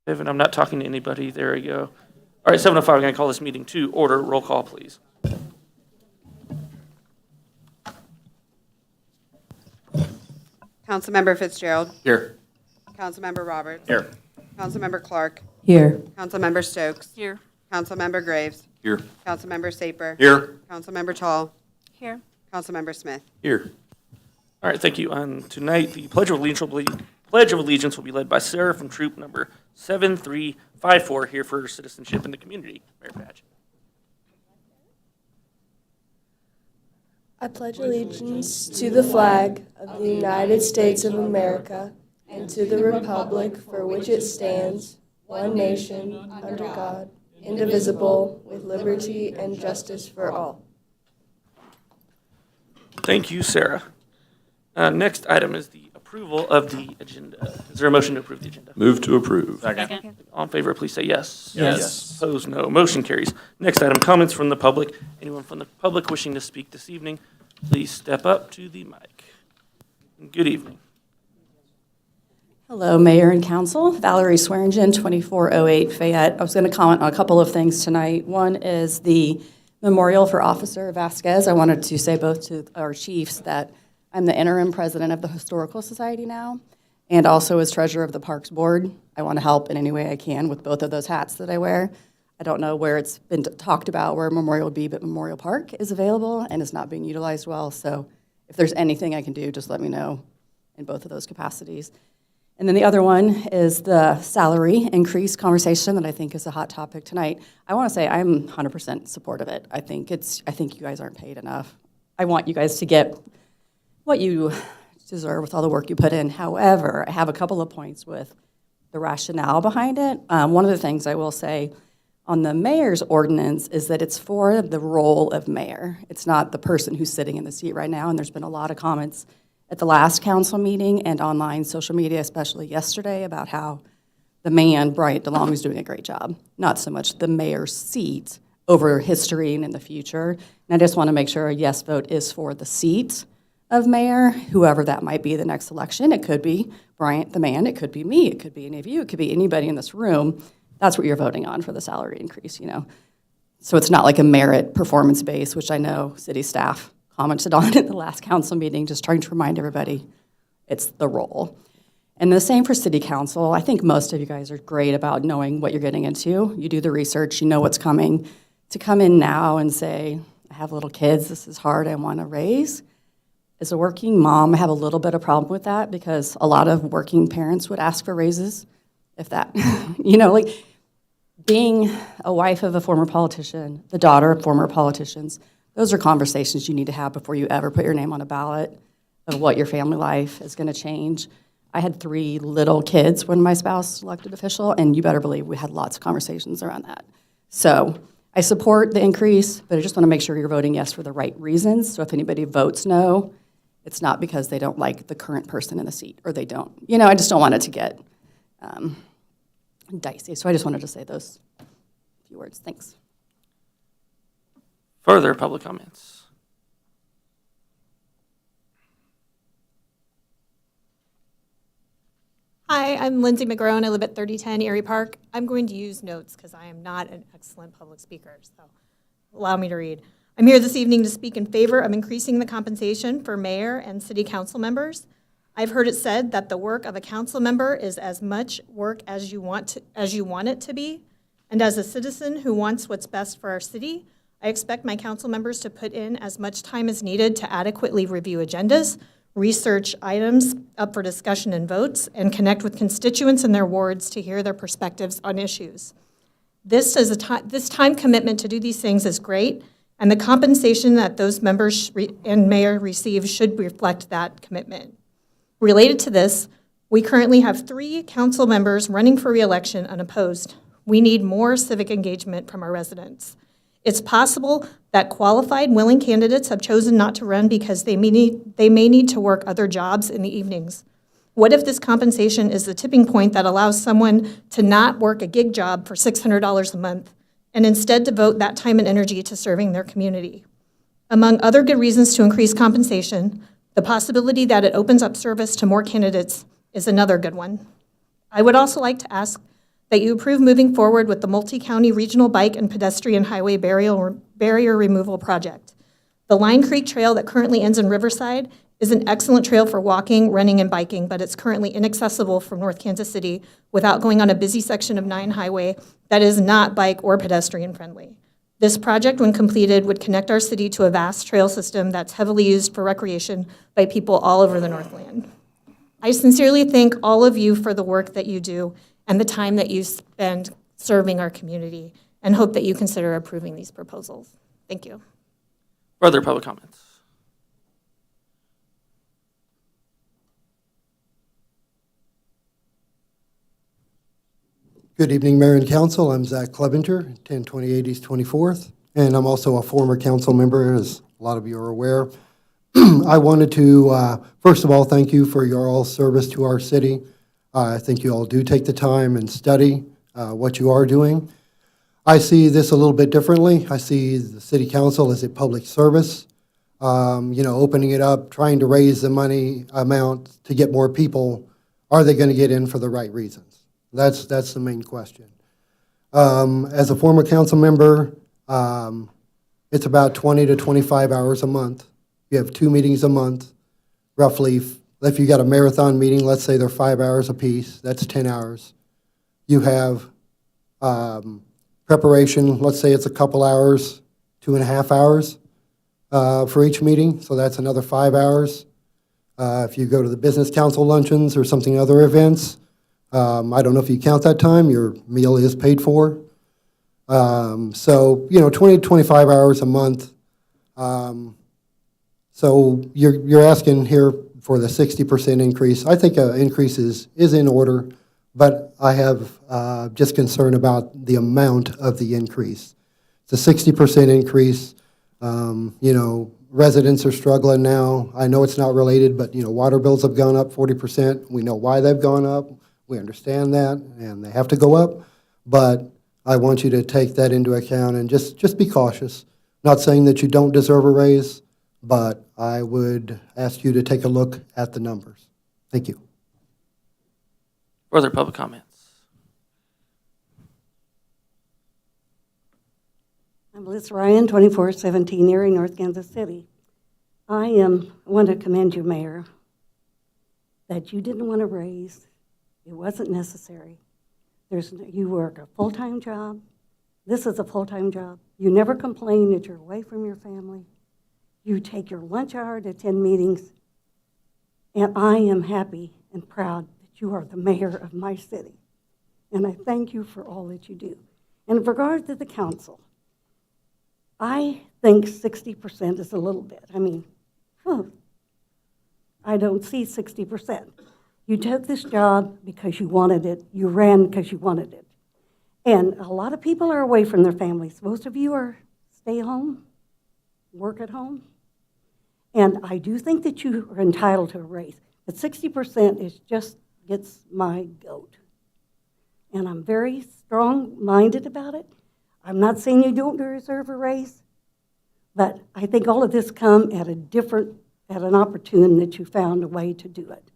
Evan, I'm not talking to anybody. There we go. All right, 7:05, I'm going to call this meeting to order. Roll call, please. Councilmember Fitzgerald. Here. Councilmember Roberts. Here. Councilmember Clark. Here. Councilmember Stokes. Here. Councilmember Graves. Here. Councilmember Saper. Here. Councilmember Tall. Here. Councilmember Smith. Here. All right, thank you. Tonight, the Pledge of Allegiance will be led by Sarah from troop number 7354 here for citizenship in the community. Mayor Patch. I pledge allegiance to the flag of the United States of America and to the republic for which it stands, one nation, under God, indivisible, with liberty and justice for all. Thank you, Sarah. Next item is the approval of the agenda. Is there a motion to approve the agenda? Move to approve. Second. All in favor, please say yes. Yes. Opposed, no. Motion carries. Next item, comments from the public. Anyone from the public wishing to speak this evening, please step up to the mic. Good evening. Hello, Mayor and Council. Valerie Swearingen, 2408 Fayette. I was going to comment on a couple of things tonight. One is the memorial for Officer Vasquez. I wanted to say both to our chiefs that I'm the interim president of the Historical Society now, and also as treasurer of the Parks Board. I want to help in any way I can with both of those hats that I wear. I don't know where it's been talked about where a memorial would be, but Memorial Park is available and is not being utilized well. So if there's anything I can do, just let me know in both of those capacities. And then the other one is the salary increase conversation that I think is a hot topic tonight. I want to say I'm 100% support of it. I think you guys aren't paid enough. I want you guys to get what you deserve with all the work you put in. However, I have a couple of points with the rationale behind it. One of the things I will say on the mayor's ordinance is that it's for the role of mayor. It's not the person who's sitting in the seat right now, and there's been a lot of comments at the last council meeting and online social media, especially yesterday, about how the man, Bryant DeLong, is doing a great job. Not so much the mayor's seat over history and in the future. And I just want to make sure a yes vote is for the seat of mayor, whoever that might be the next election. It could be Bryant the man, it could be me, it could be any of you, it could be anybody in this room. That's what you're voting on for the salary increase, you know. So it's not like a merit performance base, which I know city staff commented on at the last council meeting, just trying to remind everybody it's the role. And the same for city council. I think most of you guys are great about knowing what you're getting into. You do the research, you know what's coming. To come in now and say, I have little kids, this is hard, I want to raise. As a working mom, I have a little bit of problem with that because a lot of working parents would ask for raises if that, you know, like being a wife of a former politician, the daughter of former politicians, those are conversations you need to have before you ever put your name on a ballot of what your family life is going to change. I had 3 little kids when my spouse was elected official, and you better believe we had lots of conversations around that. So I support the increase, but I just want to make sure you're voting yes for the right reasons. So if anybody votes no, it's not because they don't like the current person in the seat, or they don't. You know, I just don't want it to get dicey. So I just wanted to say those few words. Thanks. Further public comments? Hi, I'm Lindsay McGrone. I live at 3010 Erie Park. I'm going to use notes because I am not an excellent public speaker, so allow me to read. I'm here this evening to speak in favor of increasing the compensation for mayor and city council members. I've heard it said that the work of a council member is as much work as you want it to be. And as a citizen who wants what's best for our city, I expect my council members to put in as much time as needed to adequately review agendas, research items up for discussion and votes, and connect with constituents in their wards to hear their perspectives on issues. This time commitment to do these things is great, and the compensation that those members and mayor receive should reflect that commitment. Related to this, we currently have 3 council members running for re-election unopposed. We need more civic engagement from our residents. It's possible that qualified, willing candidates have chosen not to run because they may need to work other jobs in the evenings. What if this compensation is the tipping point that allows someone to not work a gig job for $600 a month and instead devote that time and energy to serving their community? Among other good reasons to increase compensation, the possibility that it opens up service to more candidates is another good one. I would also like to ask that you approve moving forward with the multi-county regional bike and pedestrian highway barrier removal project. The Line Creek Trail that currently ends in Riverside is an excellent trail for walking, running, and biking, but it's currently inaccessible from North Kansas City without going on a busy section of 9 highway that is not bike or pedestrian friendly. This project, when completed, would connect our city to a vast trail system that's heavily used for recreation by people all over the Northland. I sincerely thank all of you for the work that you do and the time that you spend serving our community, and hope that you consider approving these proposals. Thank you. Further public comments? Good evening, Mayor and Council. I'm Zach Clevenger, 1028 East 24th, and I'm also a former council member, as a lot of you are aware. I wanted to, first of all, thank you for your all service to our city. I think you all do take the time and study what you are doing. I see this a little bit differently. I see the city council as a public service, opening it up, trying to raise the money amount to get more people. Are they going to get in for the right reasons? That's the main question. As a former council member, it's about 20 to 25 hours a month. You have 2 meetings a month, roughly. If you got a marathon meeting, let's say they're 5 hours apiece, that's 10 hours. You have preparation, let's say it's a couple hours, 2.5 hours for each meeting, so that's another 5 hours. If you go to the business council luncheons or something, other events, I don't know if you count that time, your meal is paid for. So, 20 to 25 hours a month. So you're asking here for the 60% increase. I think an increase is in order, but I have just concern about the amount of the increase. It's a 60% increase. Residents are struggling now. I know it's not related, but, water bills have gone up 40%. We know why they've gone up. We understand that, and they have to go up. But I want you to take that into account and just be cautious. Not saying that you don't deserve a raise, but I would ask you to take a look at the numbers. Thank you. Further public comments? I'm Liz Ryan, 2417 Erie, North Kansas City. I want to commend you, Mayor, that you didn't want to raise. It wasn't necessary. You work a full-time job. This is a full-time job. You never complain that you're away from your family. You take your lunch hour to attend meetings. And I am happy and proud that you are the mayor of my city. And I thank you for all that you do. And in regard to the council, I think 60% is a little bit. I don't see 60%. You took this job because you wanted it. You ran because you wanted it. And a lot of people are away from their families. Most of you are stay home, work at home. And I do think that you are entitled to a raise. But 60% is just gets my goat. And I'm very strong-minded about it. I'm not saying you don't deserve a raise, but I think all of this come at an opportune that you found a way to do it.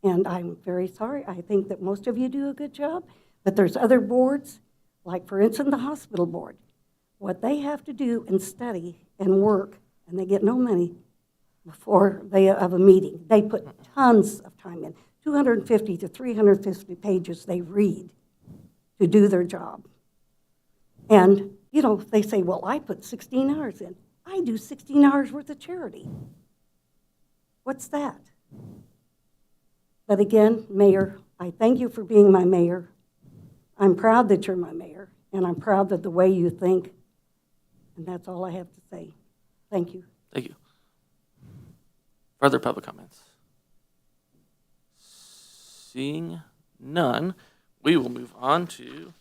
And I'm very sorry. I think that most of you do a good job, but there's other boards, like for instance the hospital board. What they have to do and study and work, and they get no money before they have a meeting. They put tons of time in, 250 to 350 pages they read to do their job. And, they say, well, I put 16 hours in. I do 16 hours worth of charity. What's that? But again, Mayor, I thank you for being my mayor. I'm proud that you're my mayor, and I'm proud that the way you think, and that's all I have to say. Thank you. Thank you. Further public comments? Seeing none, we will move on to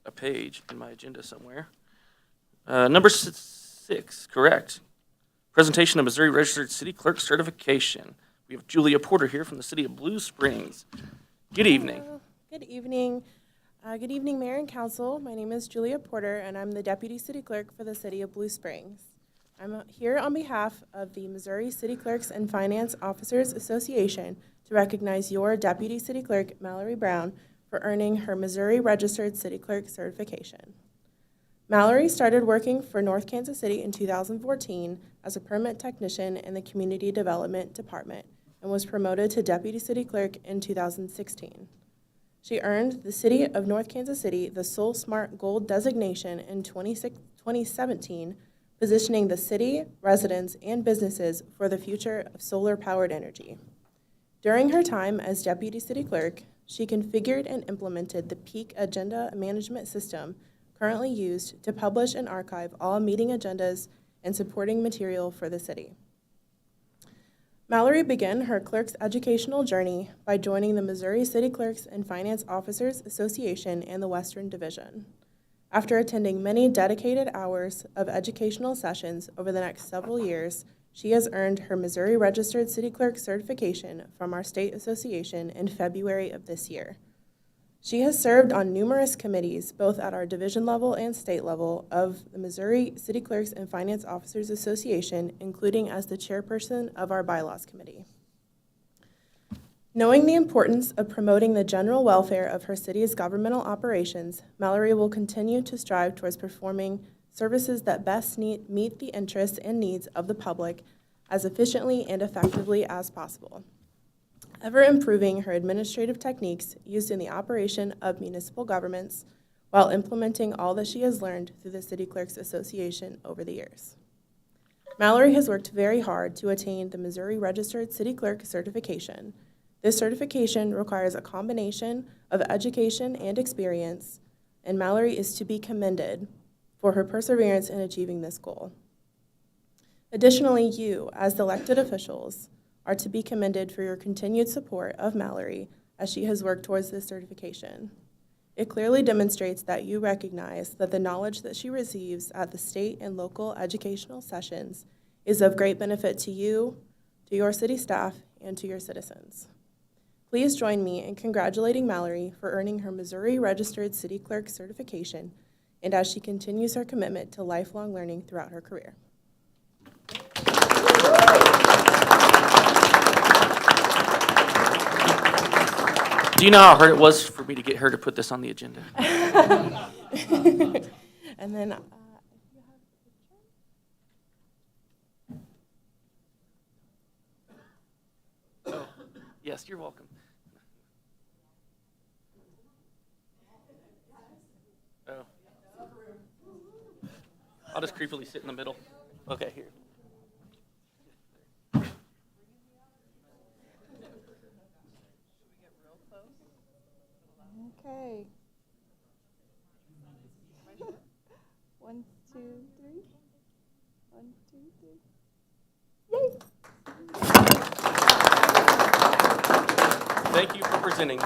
a page in my agenda somewhere. Number 6, correct. Presentation of Missouri Registered City Clerk Certification. We have Julia Porter here from the city of Blue Springs. Good evening. Hello. Good evening. Good evening, Mayor and Council. My name is Julia Porter, and I'm the Deputy City Clerk for the city of Blue Springs. I'm here on behalf of the Missouri City Clerks and Finance Officers Association to recognize your Deputy City Clerk, Mallory Brown, for earning her Missouri Registered City Clerk certification. Mallory started working for North Kansas City in 2014 as a permit technician in the Community Development Department and was promoted to Deputy City Clerk in 2016. She earned the City of North Kansas City the Soul Smart Gold designation in 2017, positioning the city, residents, and businesses for the future of solar-powered energy. During her time as Deputy City Clerk, she configured and implemented the Peak Agenda Management System currently used to publish and archive all meeting agendas and supporting material for the city. Mallory began her clerk's educational journey by joining the Missouri City Clerks and Finance Officers Association and the Western Division. After attending many dedicated hours of educational sessions over the next several years, she has earned her Missouri Registered City Clerk certification from our state association in February of this year. She has served on numerous committees, both at our division level and state level, of the Missouri City Clerks and Finance Officers Association, including as the chairperson of our Bylaws Committee. Knowing the importance of promoting the general welfare of her city's governmental operations, Mallory will continue to strive towards performing services that best meet the interests and needs of the public as efficiently and effectively as possible, ever improving her administrative techniques used in the operation of municipal governments while implementing all that she has learned through the City Clerks Association over the years. Mallory has worked very hard to attain the Missouri Registered City Clerk certification. This certification requires a combination of education and experience, and Mallory is to be commended for her perseverance in achieving this goal. Additionally, you, as elected officials, are to be commended for your continued support of Mallory as she has worked towards this certification. It clearly demonstrates that you recognize that the knowledge that she receives at the state and local educational sessions is of great benefit to you, to your city staff, and to your citizens. Please join me in congratulating Mallory for earning her Missouri Registered City Clerk certification and as she continues her commitment to lifelong learning throughout her career. Do you know how hard it was for me to get her to put this on the agenda? And then, Oh, yes, you're welcome. Oh. I'll just creepily sit in the middle. Okay, here. Okay. 1, 2, 3. 1, 2, 3. Yay! Thank you for presenting.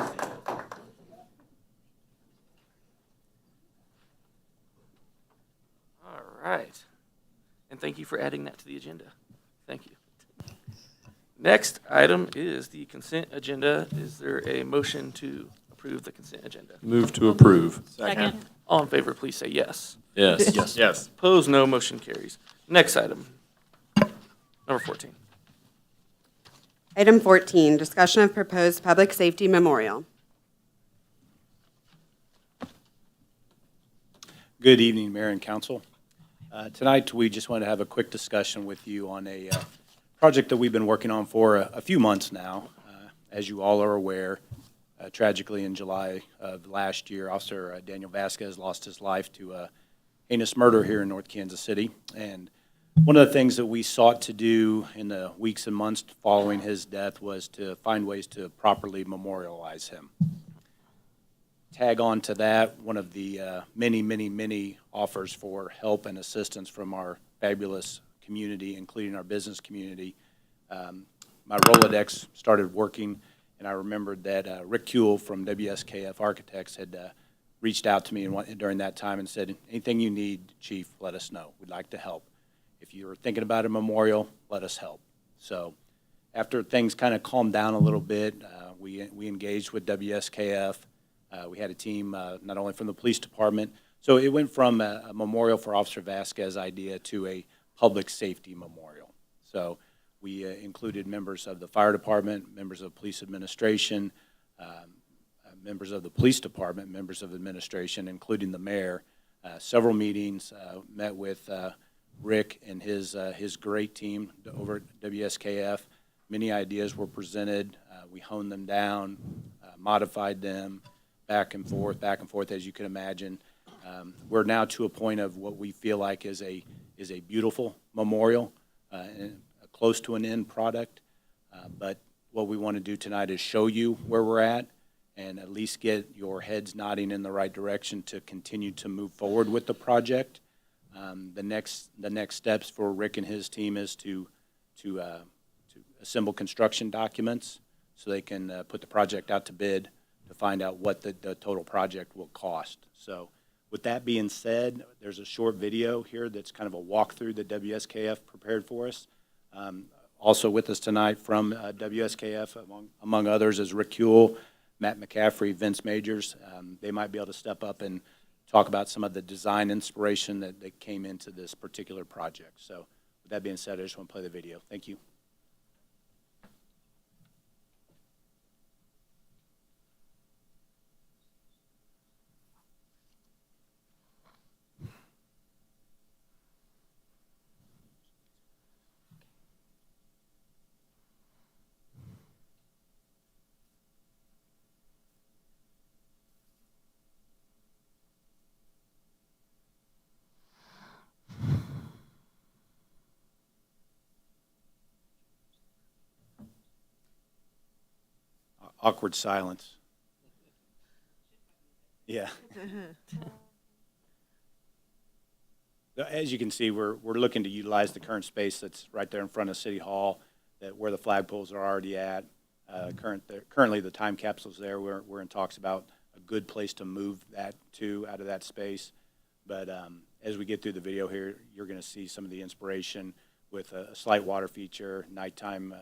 All right. And thank you for adding that to the agenda. Thank you. Next item is the consent agenda. Is there a motion to approve the consent agenda? Move to approve. Second. All in favor, please say yes. Yes. Yes. Opposed, no. Motion carries. Next item, number 14. Item 14, discussion of proposed public safety memorial. Good evening, Mayor and Council. Tonight, we just want to have a quick discussion with you on a project that we've been working on for a few months now. As you all are aware, tragically in July of last year, Officer Daniel Vasquez lost his life to a heinous murder here in North Kansas City. And one of the things that we sought to do in the weeks and months following his death was to find ways to properly memorialize him. Tag on to that, one of the many offers for help and assistance from our fabulous community, including our business community. My Rolodex started working, and I remembered that Rick Kuehl from WSKF Architects had reached out to me during that time and said, anything you need, Chief, let us know. We'd like to help. If you're thinking about a memorial, let us help. So after things kind of calmed down a little bit, we engaged with WSKF. We had a team not only from the police department. So it went from a memorial for Officer Vasquez idea to a public safety memorial. So we included members of the fire department, members of police administration, members of the police department, members of administration, including the mayor, several meetings, met with Rick and his great team over at WSKF. Many ideas were presented. We honed them down, modified them, back and forth, as you can imagine. We're now to a point of what we feel like is a beautiful memorial, and close to an end product. But what we want to do tonight is show you where we're at and at least get your heads nodding in the right direction to continue to move forward with the project. The next steps for Rick and his team is to assemble construction documents so they can put the project out to bid to find out what the total project will cost. So with that being said, there's a short video here that's kind of a walkthrough that WSKF prepared for us. Also with us tonight from WSKF, among others, is Rick Huell, Matt McCaffrey, Vince Majors. They might be able to step up and talk about some of the design inspiration that came into this particular project. So with that being said, I just want to play the video. Thank you. Awkward silence. Yeah. As you can see, we're looking to utilize the current space that's right there in front of City Hall, where the flagpoles are already at. Currently, the time capsule's there. We're in talks about a good place to move that out of that space. But as we get through the video here, you're going to see some of the inspiration with a slight water feature, nighttime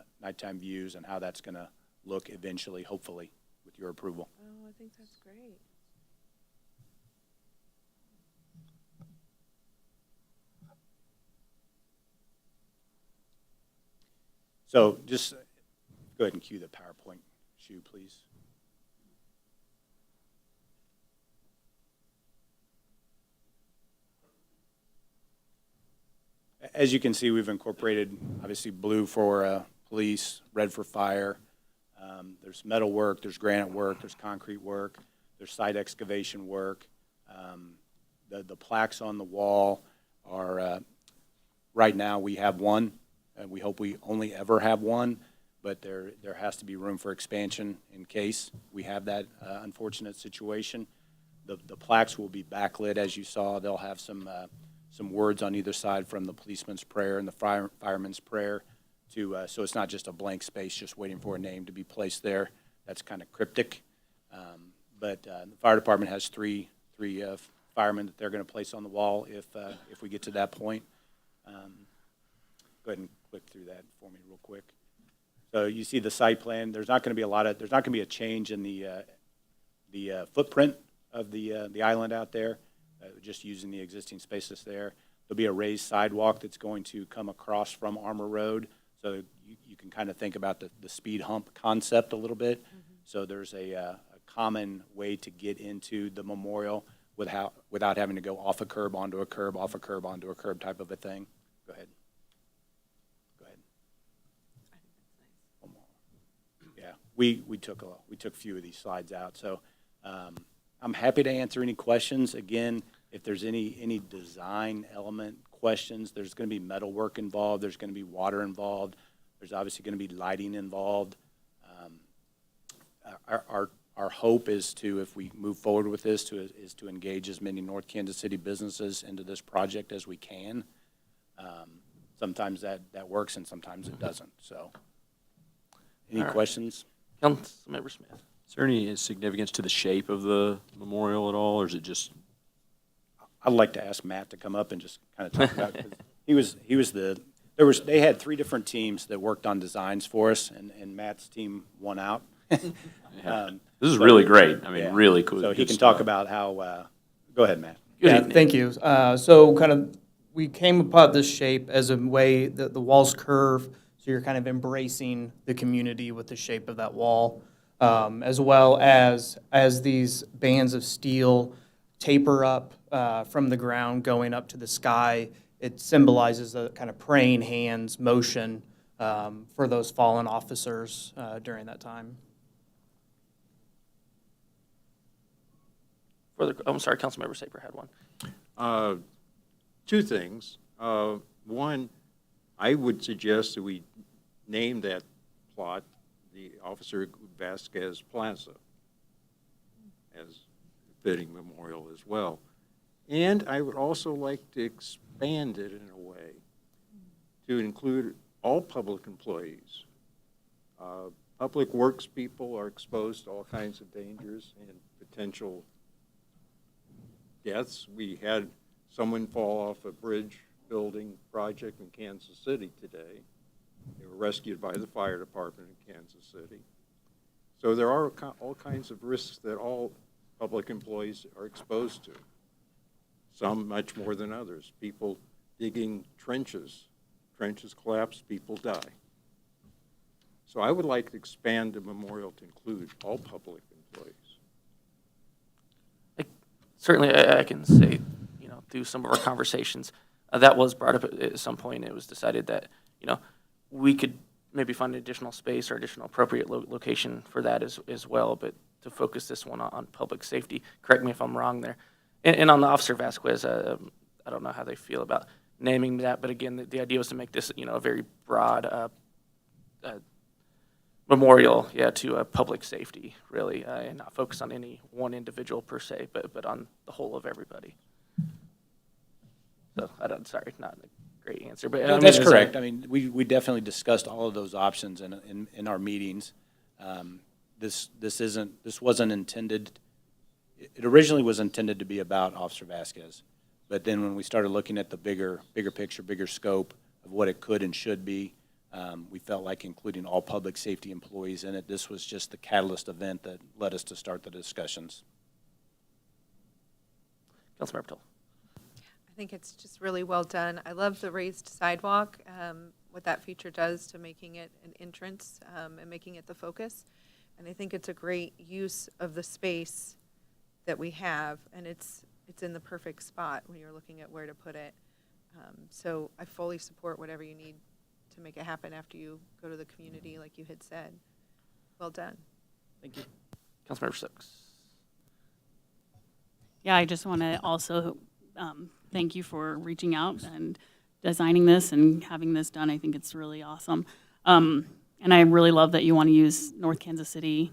views, and how that's going to look eventually, hopefully, with your approval. Oh, I think that's great. So just go ahead and cue the PowerPoint shoe, please. As you can see, we've incorporated, obviously, blue for police, red for fire. There's metal work, there's granite work, there's concrete work, there's site excavation work. The plaques on the wall are, right now we have one, and we hope we only ever have one, but there has to be room for expansion in case we have that unfortunate situation. The plaques will be backlit, as you saw. They'll have some words on either side from the policeman's prayer and the fireman's prayer. So it's not just a blank space just waiting for a name to be placed there. That's kind of cryptic. But the fire department has three firemen that they're going to place on the wall if we get to that point. Go ahead and click through that for me real quick. So you see the site plan. There's not going to be a change in the footprint of the island out there. Just using the existing spaces there. There'll be a raised sidewalk that's going to come across from Armour Road. So you can kind of think about the speed hump concept a little bit. Mm-hmm. So there's a common way to get into the memorial without having to go off a curb, onto a curb, off a curb, onto a curb type of a thing. Go ahead. I think that's nice. One more. Yeah, we took a few of these slides out. So I'm happy to answer any questions. Again, if there's any design element questions, there's going to be metal work involved. There's going to be water involved. There's obviously going to be lighting involved. Our hope is to, if we move forward with this, is to engage as many North Kansas City businesses into this project as we can. Sometimes that works and sometimes it doesn't. So, any questions? Councilmember Smith. Is there any significance to the shape of the memorial at all, or is it just? I'd like to ask Matt to come up and just kind of talk about it. They had three different teams that worked on designs for us, and Matt's team won out. Yeah. This is really great. I mean, yeah. really cool. So he can talk about how. Go ahead, Matt. Yeah, thank you. So kind of we came about this shape as a way that the walls curve, so you're kind of embracing the community with the shape of that wall. as well as these bands of steel taper up from the ground going up to the sky. It symbolizes the kind of praying hands motion for those fallen officers during that time. I'm sorry, Councilmember Saper had one. Two things. One, I would suggest that we name that plot the Officer Vasquez Plaza as fitting memorial as well. And I would also like to expand it in a way to include all public employees. Public works people are exposed to all kinds of dangers and potential deaths. We had someone fall off a bridge building project in Kansas City today. They were rescued by the fire department in Kansas City. So there are all kinds of risks that all public employees are exposed to, some much more than others. People digging trenches collapse, people die. So I would like to expand the memorial to include all public employees. Certainly, I can say, through some of our conversations, that was brought up at some point. It was decided that, we could maybe find additional space or additional appropriate location for that as well, but to focus this one on public safety. Correct me if I'm wrong there. And on the Officer Vasquez, I don't know how they feel about naming that, but again, the idea was to make this, a very broad memorial, to public safety, really, and not focus on any one individual per se, but on the whole of everybody. So, sorry, not a great answer, but No, that's correct. I mean, we definitely discussed all of those options in our meetings. This wasn't intended. It originally was intended to be about Officer Vasquez, but then when we started looking at the bigger picture, bigger scope of what it could and should be, we felt like including all public safety employees in it. This was just the catalyst event that led us to start the discussions. Councilmember Patel. I think it's just really well done. I love the raised sidewalk, what that feature does to making it an entrance and making it the focus. And I think it's a great use of the space that we have, and it's in the perfect spot when you're looking at where to put it. So I fully support whatever you need to make it happen after you go to the community, like you had said. Well done. Thank you. Councilmember Stokes. Yeah, I just want to also thank you for reaching out and designing this and having this done. I think it's really awesome. And I really love that you want to use North Kansas City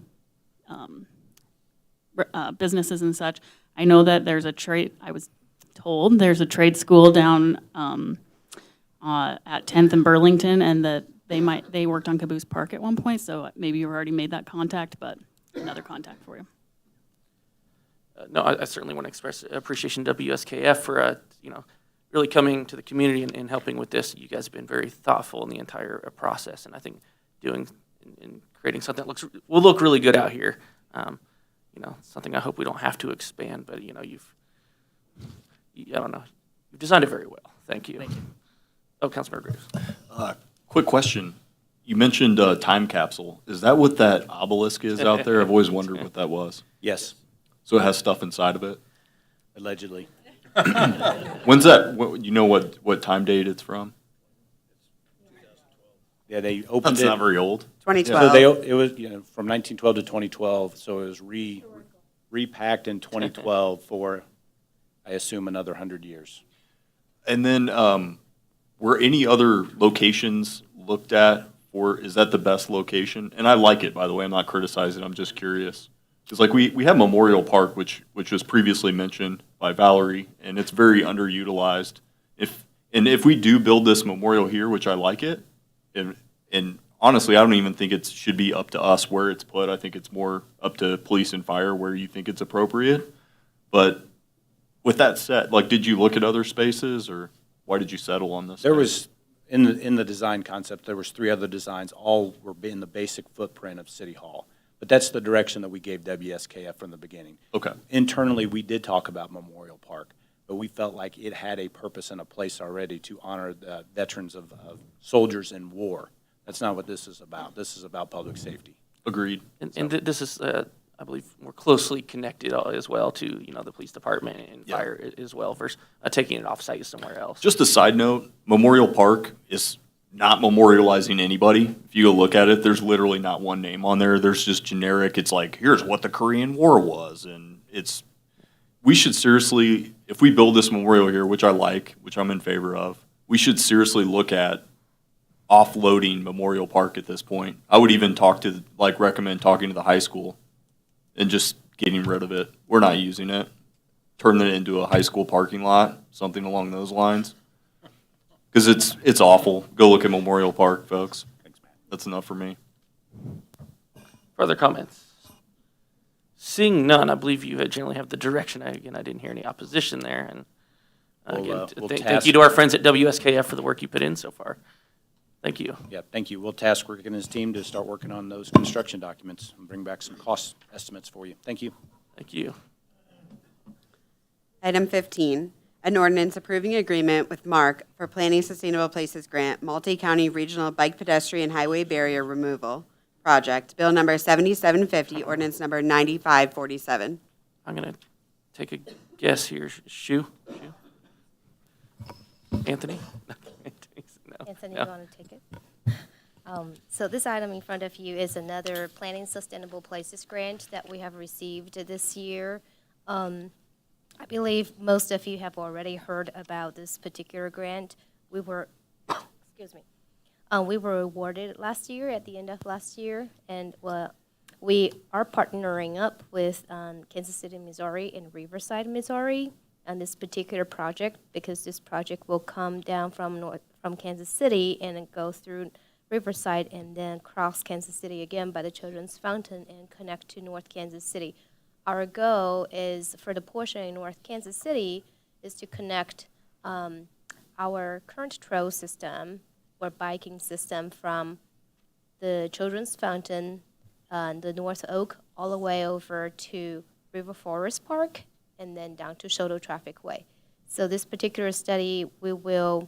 businesses and such. I know that there's I was told there's a trade school down at 10th and Burlington, and that they worked on Caboose Park at one point, so maybe you've already made that contact, but another contact for you. No, I certainly want to express appreciation to WSKF for, really coming to the community and helping with this. You guys have been very thoughtful in the entire process, and I think doing and creating something that will look really good out here. Something I hope we don't have to expand, but you've designed it very well. Thank you. Oh, Councilmember Graves. Quick question. You mentioned time capsule. Is that what that obelisk is out there? I've always wondered what that was. Yes, So it has stuff inside of it? allegedly. When's that? What time date it's from? Yeah, they opened That's it. not very old. 2012. So it was, from 1912 to 2012, so it was repacked in 2012 for, I assume, another 100 years. And then were any other locations looked at, or is that the best location? And I like it, by the way. I'm not criticizing. I'm just curious. Because we have Memorial Park, which was previously mentioned by Valerie, and it's very underutilized. If we do build this memorial here, which I like it, and honestly, I don't even think it should be up to us where it's put. I think it's more up to police and fire where you think it's appropriate. But with that said, did you look at other spaces, or why did you settle on this? There was, in the design concept, there was 3 other designs, all were in the basic footprint of City Hall. But that's the direction that we gave WSKF from the beginning. Okay. Internally, we did talk about Memorial Park, but we felt like it had a purpose and a place already to honor the veterans of soldiers in war. That's not what this is about. This is about public safety. Agreed. And this is, I believe, more closely connected as well to, the police department and Yeah. fire as well versus taking it off-site somewhere else. Just a side note, Memorial Park is not memorializing anybody. If you go look at it, there's literally not one name on there. There's just generic, it's like, here's what the Korean War was. And we should seriously, if we build this memorial here, which I like, which I'm in favor of, we should seriously look at offloading Memorial Park at this point. I would even recommend talking to the high school and just getting rid of it. We're not using it. Turning it into a high school parking lot, something along those lines. Because it's awful. Go look at Memorial Park, folks. That's enough for me. Further comments? Seeing none, I believe you generally have the direction. I didn't hear any opposition there. And thank you to our friends at WSKF for the work you put in so far. Thank you. Yeah, thank you. We'll task Rick and his team to start working on those construction documents and bring back some cost estimates for you. Thank you. Thank you. Item 15, an ordinance approving agreement with Mark for Planning Sustainable Places Grant, Multi-County Regional Bike Pedestrian Highway Barrier Removal Project, Bill number 7750, ordinance number 9547. I'm going to take a guess here. Shu? Anthony? No. Anthony, No. you want to take it? So this item in front of you is another Planning Sustainable Places grant that we have received this year. I believe most of you have already heard about this particular grant. We were, excuse me, we were awarded last year, at the end of last year, and we are partnering up with Kansas City, Missouri and Riverside, Missouri on this particular project, because this project will come down from Kansas City and then go through Riverside and then cross Kansas City again by the Children's Fountain and connect to North Kansas City. Our goal is, for the portion in North Kansas City, is to connect our current trail system or biking system from the Children's Fountain, the North Oak, all the way over to River Forest Park, and then down to Shoto Traffic Way. So this particular study, we will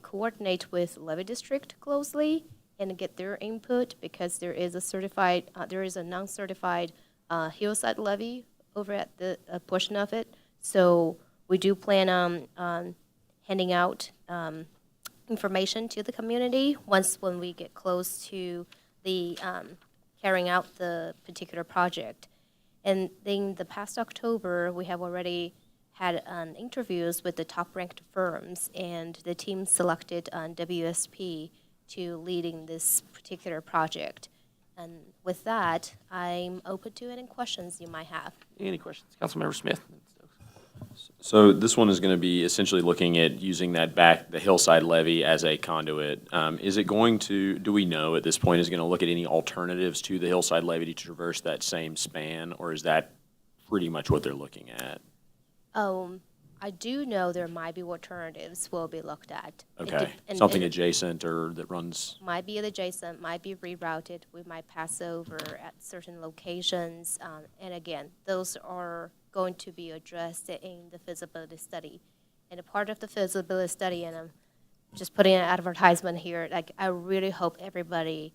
coordinate with Levy District closely and get their input, because there is a non-certified hillside levy over at the portion of it. So we do plan on handing out information to the community when we get close to the carrying out the particular project. And then the past October, we have already had interviews with the top-ranked firms, and the team selected WSP to leading this particular project. And with that, I'm open to any questions you might have. Any questions? Councilmember Smith? So this one is going to be essentially looking at using the hillside levee as a conduit. Is it going to, do we know at this point, is it going to look at any alternatives to the hillside levee to traverse that same span, or is that pretty much what they're looking at? I do know there might be alternatives will be looked at. Okay, something adjacent or that runs? Might be adjacent, might be rerouted. We might pass over at certain locations. And again, those are going to be addressed in the feasibility study. And a part of the feasibility study, and I'm just putting an advertisement here, like, I really hope everybody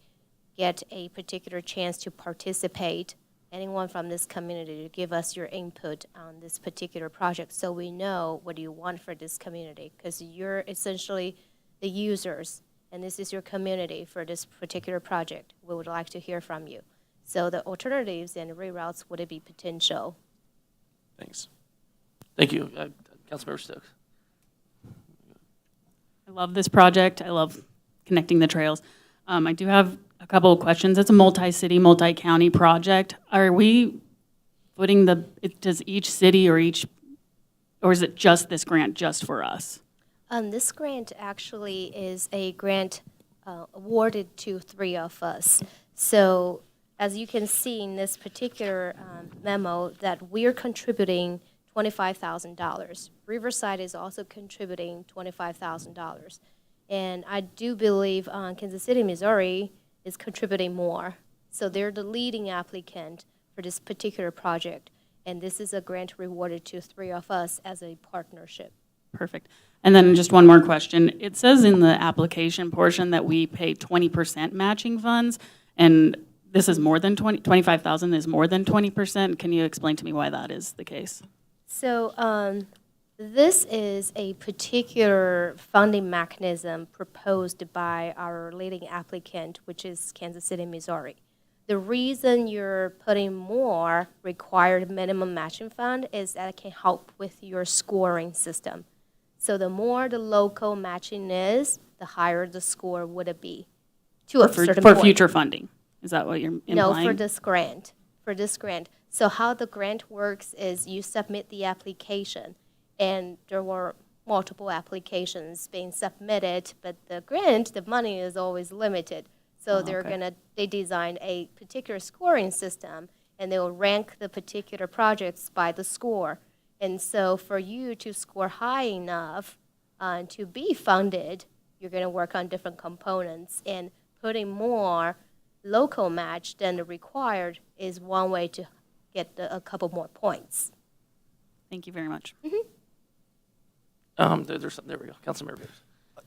get a particular chance to participate, anyone from this community, to give us your input on this particular project, so we know what you want for this community, because you're essentially the users, and this is your community for this particular project. We would like to hear from you. So the alternatives and reroutes would be potential. Thanks. Thank you. Councilmember Stokes. I love this project. I love connecting the trails. I do have a couple of questions. It's a multi-city, multi-county project. Are we putting does each city or is it just this grant just for us? This grant actually is a grant awarded to 3 of us. So as you can see in this particular memo, that we're contributing $25,000. Riverside is also contributing $25,000. And I do believe Kansas City, Missouri is contributing more. So they're the leading applicant for this particular project. And this is a grant rewarded to 3 of us as a partnership. Perfect. And then just one more question. It says in the application portion that we pay 20% matching funds, and this is more than 25,000 is more than 20%. Can you explain to me why that is the case? So this is a particular funding mechanism proposed by our leading applicant, which is Kansas City, Missouri. The reason you're putting more required minimum matching fund is that it can help with your scoring system. So the more the local matching is, the higher the score would be to a certain For point. future funding? Is that what you're implying? No, for this grant. So how the grant works is you submit the application, and there were multiple applications being submitted, but the grant, the money is always limited. So they design a particular scoring system, and they will rank the particular projects by the score. And so for you to score high enough to be funded, you're going to work on different components, and putting more local match than the required is one way to get a couple more points. Thank you very much. There we go. Councilmember Davis.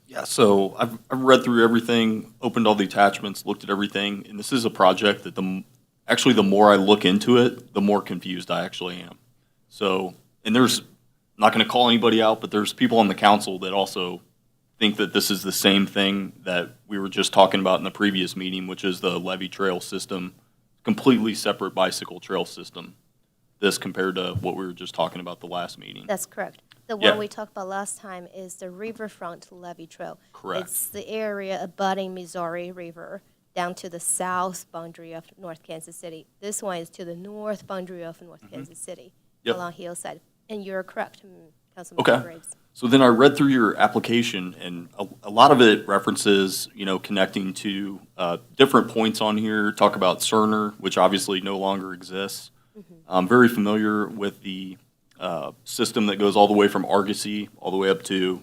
Yeah, so I've read through everything, opened all the attachments, looked at everything, and this is a project that the more I look into it, the more confused I actually am. So, and I'm not going to call anybody out, but there's people on the council that also think that this is the same thing that we were just talking about in the previous meeting, which is the levee trail system, completely separate bicycle trail system. This compared to what we were just talking about the last meeting. That's correct. The Yeah. one we talked about last time is the riverfront levee trail. Correct. It's the area abutting Missouri River down to the south boundary of North Kansas City. This one is to the north boundary of North Kansas City, Yep. along Hillside. And you're correct, Councilman Okay. Graves. So then I read through your application, and a lot of it references, connecting to different points on here. Talk about Cerner, which obviously no longer exists. I'm very familiar with the system that goes all the way from Argosy all the way up to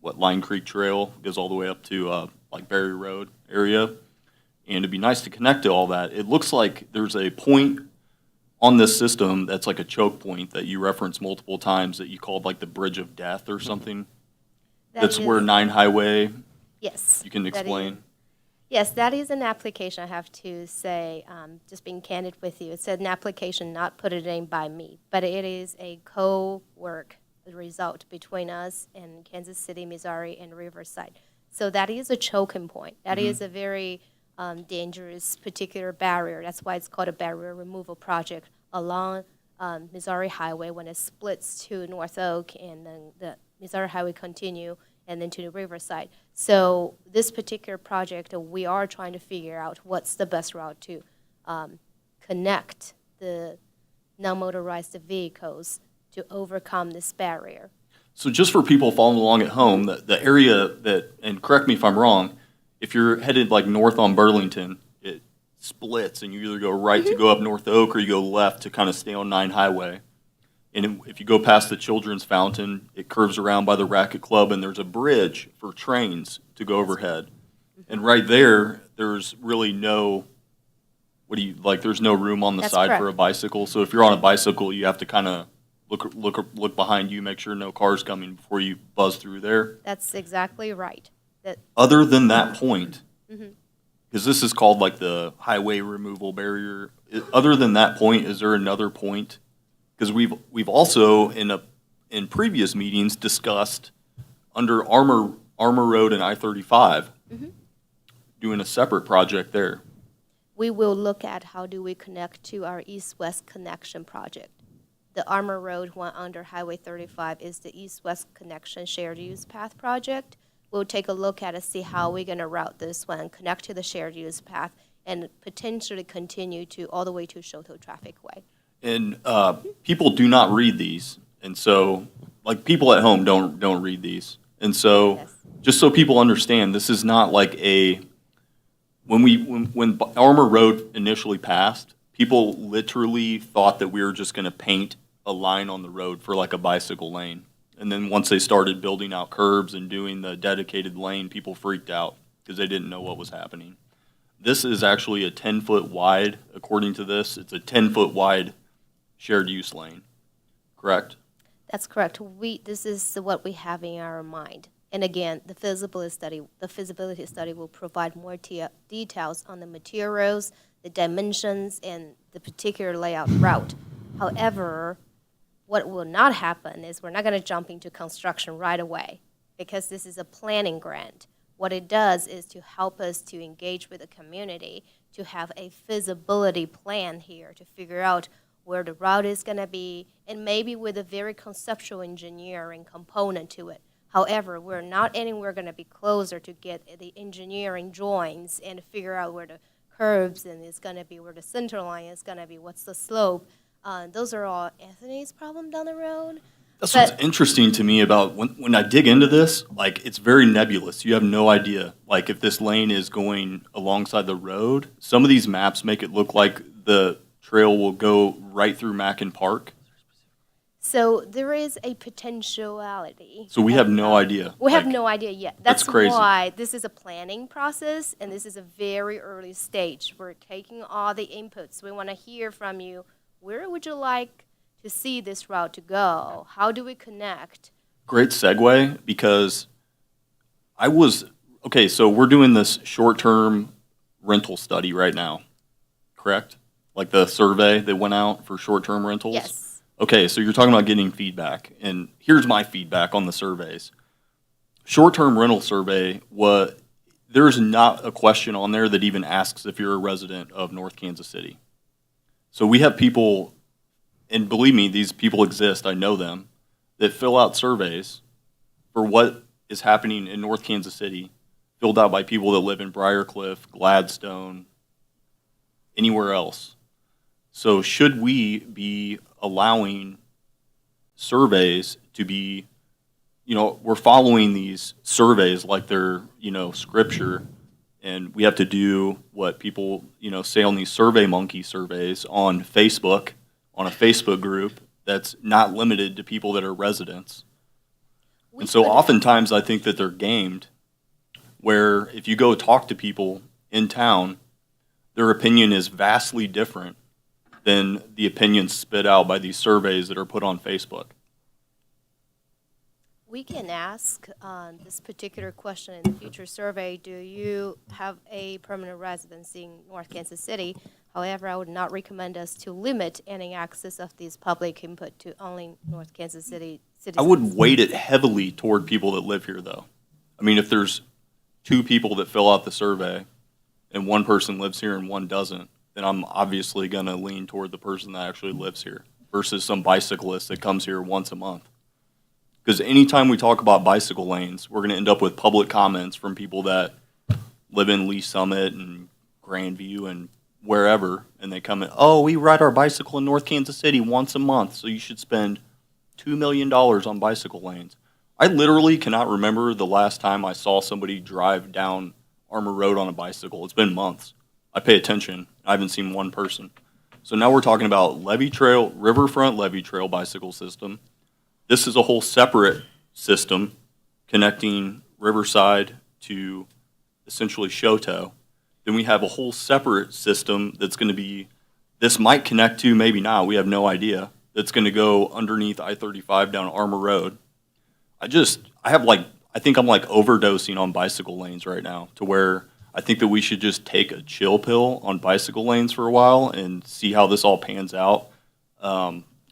Line Creek Trail, goes all the way up to like Berry Road area. And it'd be nice to connect to all that. It looks like there's a point on this system that's like a choke point that you referenced multiple times that you called like the Bridge of Death or something. That's where 9 Highway, Yes. you can that is- explain. Yes, that is an application, I have to say, just being candid with you. It's an application not put it in by me, but it is a co-work result between us and Kansas City, Missouri, and Riverside. So that is a choking point. That is a very dangerous particular barrier. That's why it's called a barrier removal project along Missouri Highway when it splits to North Oak, and then the Missouri Highway continue and then to the Riverside. So this particular project, we are trying to figure out what's the best route to connect the non-motorized vehicles to overcome this barrier. So just for people following along at home, the area that, and correct me if I'm wrong, if you're headed like north on Burlington, it splits and you either go right to go up North Oak or you go left to kind of stay on 9 Highway. And if you go past the Children's Fountain, it curves around by the Racket Club and there's a bridge for trains to go overhead. And right there, there's really no, there's no room on the That's side for correct. a bicycle. So if you're on a bicycle, you have to kind of look behind you, make sure no car's coming before you buzz through there. That's exactly right. Other than that point, because this is called like the highway removal barrier, other than that point, is there another point? Because we've also in previous meetings discussed under Armor Road and I-35 doing a separate project there. We will look at how do we connect to our east-west connection project. The Armor Road one under Highway 35 is the east-west connection shared use path project. We'll take a look at it, see how we're going to route this one, connect to the shared use path, and potentially continue to all the way to Shoto Traffic Way. And people do not read these, and so like people at home don't read these, and so Yes. just so people understand, this is not like when Armor Road initially passed, people literally thought that we were just going to paint a line on the road for like a bicycle lane, and then once they started building out curbs and doing the dedicated lane, people freaked out because they didn't know what was happening. This is actually a 10-foot wide, according to this, it's a 10-foot wide shared use lane, correct? That's correct. This is what we have in our mind. And again, the feasibility study will provide more details on the materials, the dimensions and the particular layout route. However, what will not happen is we're not going to jump into construction right away because this is a planning grant. What it does is to help us to engage with the community, to have a feasibility plan here, to figure out where the route is going to be, and maybe with a very conceptual engineering component to it. However, we're not anywhere going to be closer to get the engineering drawings and figure out where the curves and it's going to be, where the center line is going to be, what's the slope. Those are all Anthony's problem down the road. That's But- what's interesting to me about when I dig into this, like, it's very nebulous. You have no idea, like, if this lane is going alongside the road. Some of these maps make it look like the trail will go right through Mackin Park. So there is a potentiality. So we have no idea. We have Like, no idea yet. that's That's crazy. why this is a planning process, and this is a very early stage. We're taking all the inputs. We want to hear from you. Where would you like to see this route to go? How do we connect? Great segue, because okay, so we're doing this short-term rental study right now, correct? Like the survey that went out for short-term rentals? Yes. Okay, so you're talking about getting feedback, and here's my feedback on the surveys. Short-term rental survey, there's not a question on there that even asks if you're a resident of North Kansas City. So we have people, and believe me, these people exist, I know them, that fill out surveys for what is happening in North Kansas City, filled out by people that live in Briarcliff, Gladstone, anywhere else. So should we be allowing surveys to be, we're following these surveys like they're, scripture, and we have to do what people, say on these Survey Monkey surveys on Facebook, on a Facebook group that's not limited to people that are residents. And so oftentimes I think that they're gamed, where if you go talk to people in town, their opinion is vastly different than the opinions spit out by these surveys that are put on Facebook. We can ask this particular question in the future survey. Do you have a permanent residency in North Kansas City? However, I would not recommend us to limit any access of these public input to only North Kansas City citizens. I would weight it heavily toward people that live here, though. I mean, if there's two people that fill out the survey and one person lives here and one doesn't, then I'm obviously going to lean toward the person that actually lives here versus some bicyclist that comes here once a month. Because anytime we talk about bicycle lanes, we're going to end up with public comments from people that live in Lee Summit and Grandview and wherever, and they come in, oh, we ride our bicycle in North Kansas City once a month, so you should spend $2 million on bicycle lanes. I literally cannot remember the last time I saw somebody drive down Armour Road on a bicycle. It's been months. I pay attention. I haven't seen one person. So now we're talking about levee trail, riverfront levee trail bicycle system. This is a whole separate system connecting Riverside to essentially Choteau. Then we have a whole separate system that's going to be, this might connect to, maybe not, we have no idea, that's going to go underneath I-35 down Armour Road. I think I'm like overdosing on bicycle lanes right now, to where I think that we should just take a chill pill on bicycle lanes for a while and see how this all pans out.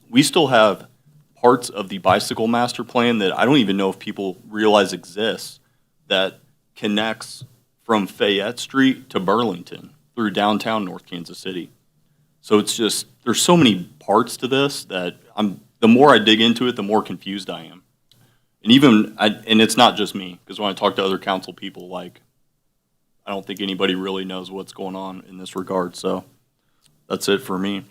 We still have parts of the bicycle master plan that I don't even know if people realize exists, that connects from Fayette Street to Burlington through downtown North Kansas City. So it's just, there's so many parts to this that the more I dig into it, the more confused I am. And it's not just me, because when I talk to other council people, like, I don't think anybody really knows what's going on in this regard. So that's it for me.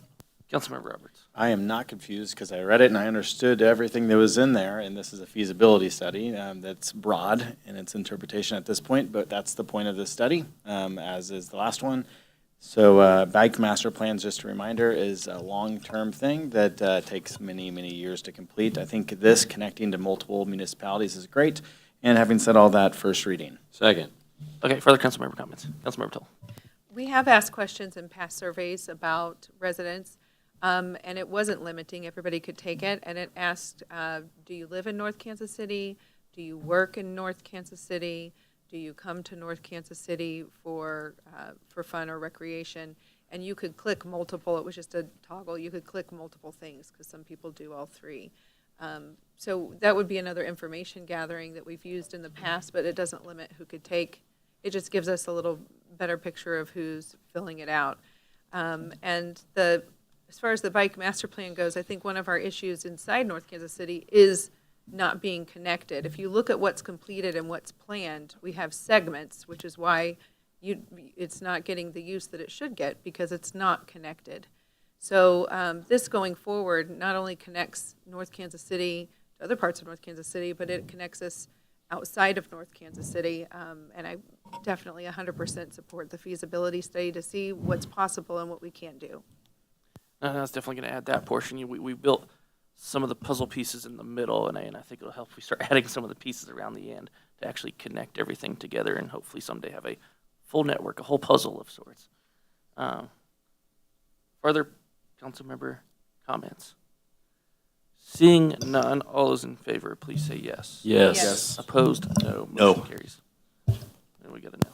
Councilmember Roberts. I am not confused because I read it and I understood everything that was in there, and this is a feasibility study that's broad in its interpretation at this point, but that's the point of this study, as is the last one. So bike master plans, just a reminder, is a long-term thing that takes many, many years to complete. I think this connecting to multiple municipalities is great, and having said all that, first reading. Second. Okay, further councilmember comments. Councilmember Tull. We have asked questions in past surveys about residents, and it wasn't limiting. Everybody could take it, and it asked, do you live in North Kansas City? Do you work in North Kansas City? Do you come to North Kansas City for fun or recreation? and you could click multiple, it was just a toggle, you could click multiple things, because some people do all three. So that would be another information gathering that we've used in the past, but it doesn't limit who could take. It just gives us a little better picture of who's filling it out. And as far as the bike master plan goes, I think one of our issues inside North Kansas City is not being connected. If you look at what's completed and what's planned, we have segments, which is why it's not getting the use that it should get, because it's not connected. So this going forward not only connects North Kansas City to other parts of North Kansas City, but it connects us outside of North Kansas City. And I definitely 100% support the feasibility study to see what's possible and what we can do. I was definitely going to add that portion. We built some of the puzzle pieces in the middle, and I think it'll help if we start adding some of the pieces around the end to actually connect everything together and hopefully someday have a full network, a whole puzzle of sorts. Further council member comments? Seeing none, all those in favor, please say yes. Yes. Yes. Opposed? No. No. Motion carries. And we got a no.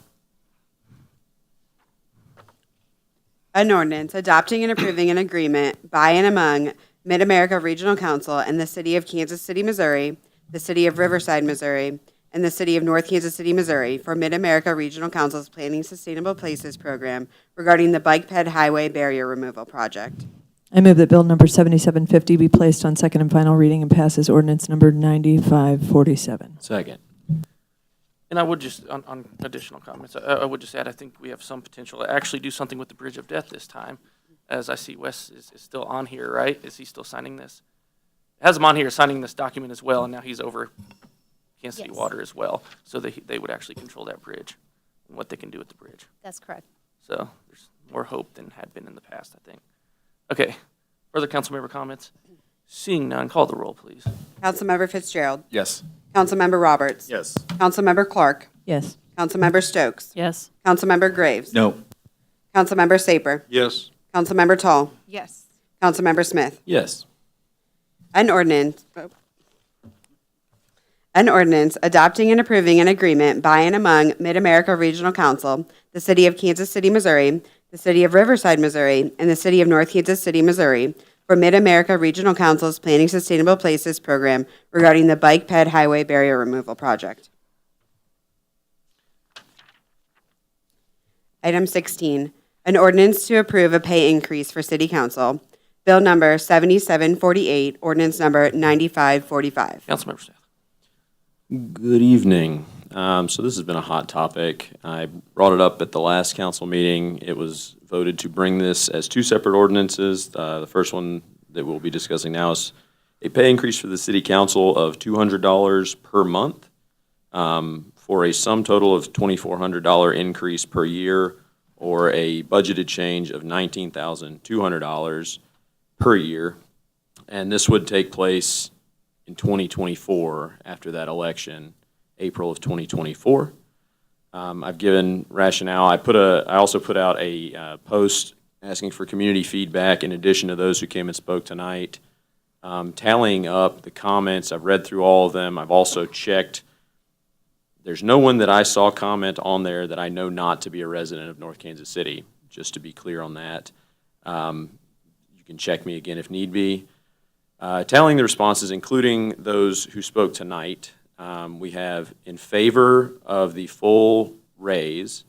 An ordinance adopting and approving an agreement by and among Mid-America Regional Council and the City of Kansas City, Missouri, the City of Riverside, Missouri, and the City of North Kansas City, Missouri for Mid-America Regional Council's Planning Sustainable Places program regarding the Bike Ped Highway Barrier Removal Project. I move that bill number 7750 be placed on second and final reading and pass as ordinance number 9547. Second. And I would just, on additional comments, I would just add, I think we have some potential to actually do something with the Bridge of Death this time. As I see Wes is still on here, right? Is he still signing this? It has him on here signing this document as well, and now he's over Kansas City Yes. Water as well. So they would actually control that bridge and what they can do with the bridge. That's correct. So there's more hope than had been in the past, I think. Okay, further council member comments? Seeing none, call the roll, please. Councilmember Fitzgerald. Yes. Councilmember Roberts. Yes. Councilmember Clark. Yes. Councilmember Stokes. Yes. Councilmember Graves. No. Councilmember Saper. Yes. Councilmember Tall. Yes. Councilmember Smith. Yes. An ordinance adopting and approving an agreement by and among Mid-America Regional Council, the City of Kansas City, Missouri, the City of Riverside, Missouri, and the City of North Kansas City, Missouri for Mid-America Regional Council's Planning Sustainable Places program regarding the Bike Ped Highway Barrier Removal Project. Item 16, an ordinance to approve a pay increase for City Council. Bill number 7748, ordinance number 9545. Councilmember Smith. Good evening. So this has been a hot topic. I brought it up at the last council meeting. It was voted to bring this as two separate ordinances. The first one that we'll be discussing now is a pay increase for the city council of $200 per month for a sum total of $2,400 increase per year, or a budgeted change of $19,200 per year. And this would take place in 2024 after that election, April of 2024. I've given rationale. I also put out a post asking for community feedback in addition to those who came and spoke tonight, tallying up the comments. I've read through all of them. I've also checked. There's no one that I saw comment on there that I know not to be a resident of North Kansas City, just to be clear on that. You can check me again if need be. Tallying the responses, including those who spoke tonight, we have in favor of the full raise,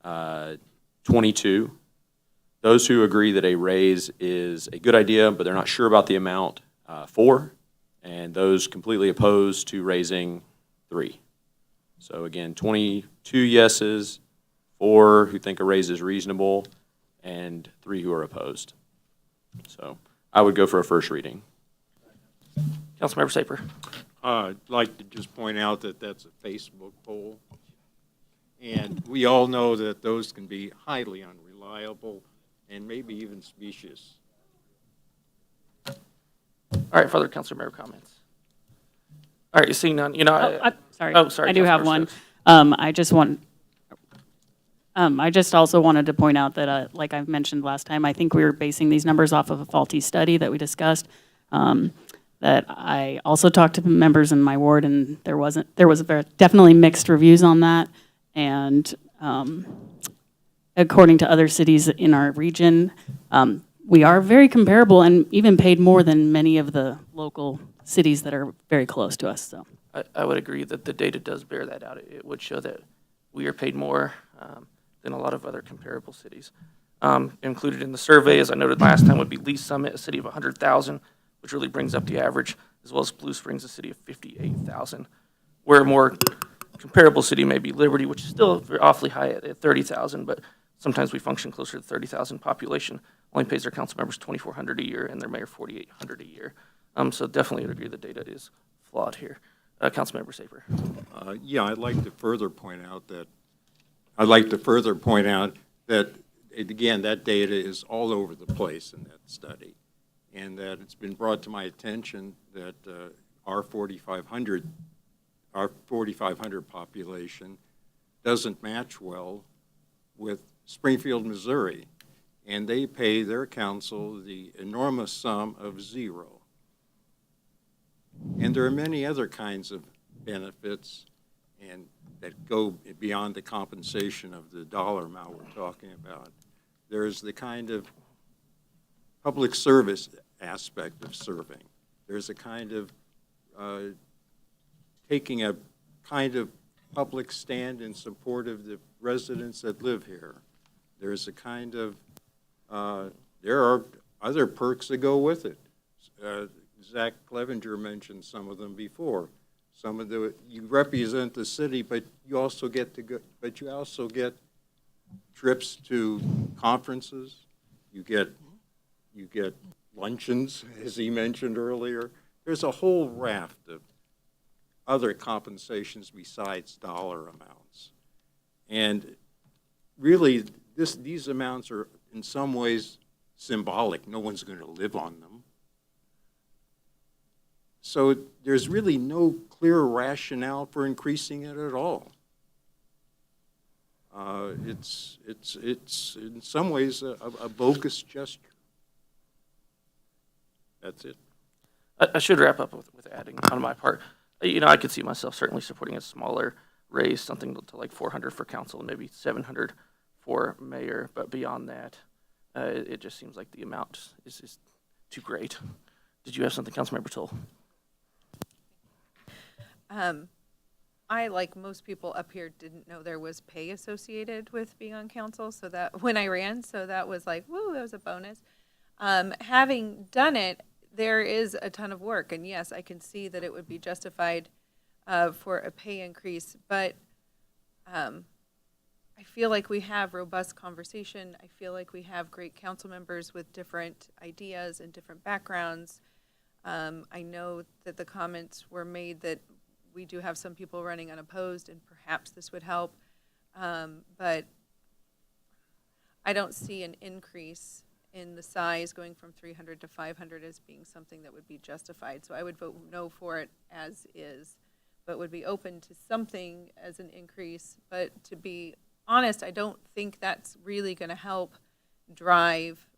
22. Those who agree that a raise is a good idea, but they're not sure about the amount, 4. And those completely opposed to raising 3. So again, 22 yeses, 4 who think a raise is reasonable, and 3 who are opposed. So I would go for a first reading. Councilmember Saper. I'd like to just point out that that's a Facebook poll. And we all know that those can be highly unreliable and maybe even specious. All right, further council member comments. All right, you seeing none, Sorry. Oh, sorry, I do have Councilmember one. Stokes. I just also wanted to point out that, like I mentioned last time, I think we were basing these numbers off of a faulty study that we discussed. That I also talked to members in my ward, and there was definitely mixed reviews on that. And according to other cities in our region, we are very comparable and even paid more than many of the local cities that are very close to us, so. I would agree that the data does bear that out. It would show that we are paid more than a lot of other comparable cities. Included in the survey, as I noted last time, would be Lee Summit, a city of 100,000, which really brings up the average, as well as Blue Springs, a city of 58,000. Where a more comparable city may be Liberty, which is still awfully high at 30,000, but sometimes we function closer to 30,000 population. Only pays their council members $2,400 a year and their mayor $4,800 a year. So definitely would agree the data is flawed here. Councilmember Saper. Yeah, I'd like to further point out that, again, that data is all over the place in that study, and that it's been brought to my attention that our 4,500 population doesn't match well with Springfield, Missouri, and they pay their council the enormous sum of $0. And there are many other kinds of benefits and that go beyond the compensation of the dollar amount we're talking about. There's the kind of public service aspect of serving. There's a kind of taking a kind of public stand in support of the residents that live here. There's a kind of, there are other perks that go with it. Zach Clevenger mentioned some of them before. Some of the, you represent the city, but you also get to go, but you also get trips to conferences. You get luncheons, as he mentioned earlier. There's a whole raft of other compensations besides dollar amounts. And really, these amounts are in some ways symbolic. No one's going to live on them. So there's really no clear rationale for increasing it at all. It's in some ways a bogus gesture. That's it. I should wrap up with adding on my part. You know, I could see myself certainly supporting a smaller raise, something to like 400 for council, maybe 700 for mayor. But beyond that, it just seems like the amount is too great. Did you have something, Councilmember Toll? I, like most people up here, didn't know there was pay associated with being on council, so that when I ran, so that was like, woo, that was a bonus. Having done it, there is a ton of work, and yes, I can see that it would be justified for a pay increase, but I feel like we have robust conversation. I feel like we have great council members with different ideas and different backgrounds. I know that the comments were made that we do have some people running unopposed, and perhaps this would help. But I don't see an increase in the size going from 300 to 500 as being something that would be justified. So I would vote no for it as is, but would be open to something as an increase. But to be honest, I don't think that's really going to help drive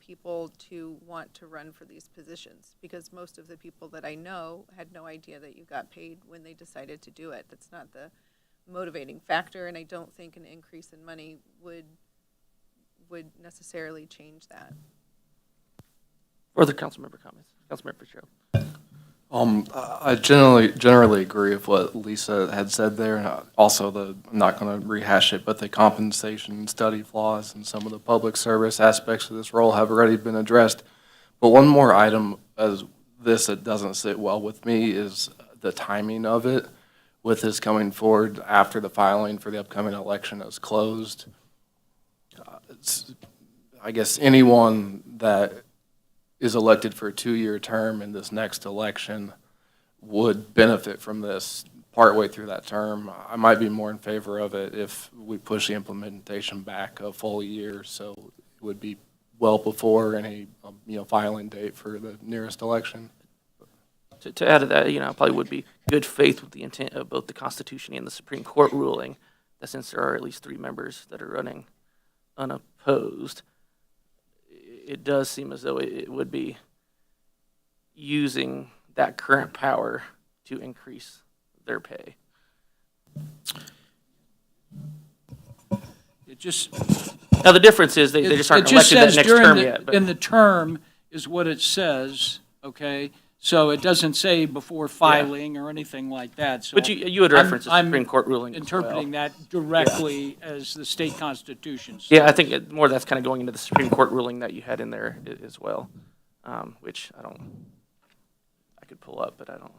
people to want to run for these positions, because most of the people that I know had no idea that you got paid when they decided to do it. That's not the motivating factor, and I don't think an increase in money would necessarily change that. Further council member comments? Councilmember Fitzgerald. I generally agree with what Lisa had said there. And also, I'm not going to rehash it, but the compensation study flaws and some of the public service aspects of this role have already been addressed. But one more item as this that doesn't sit well with me is the timing of it, with this coming forward after the filing for the upcoming election is closed. I guess anyone that is elected for a 2-year term in this next election would benefit from this partway through that term. I might be more in favor of it if we push the implementation back a full year, so it would be well before any filing date for the nearest election. To add to that, probably would be good faith with the intent of both the Constitution and the Supreme Court ruling that since there are at least 3 members that are running unopposed, it does seem as though it would be using that current power to increase their pay. It just. Now, the difference is they just aren't elected that next term yet. But In the term is what it says, okay? So it doesn't say before filing or anything like that, so. But you had referenced the I'm Supreme Court ruling as well. interpreting that directly as the state constitution. Yeah, I think more that's kind of going into the Supreme Court ruling that you had in there as well, which I could pull up, but I don't.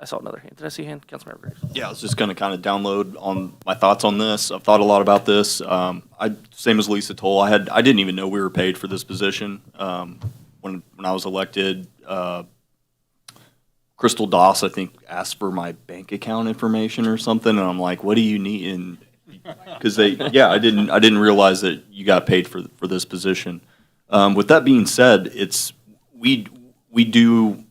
I saw another hand. Did I see a hand? Councilmember Graves. Yeah, I was just going to kind of download on my thoughts on this. I've thought a lot about this. Same as Lisa told, I didn't even know we were paid for this position. When I was elected, Crystal Doss, I think, asked for my bank account information or something, and I'm like, what do you need? And because I didn't realize that you got paid for this position. With that being said, we do.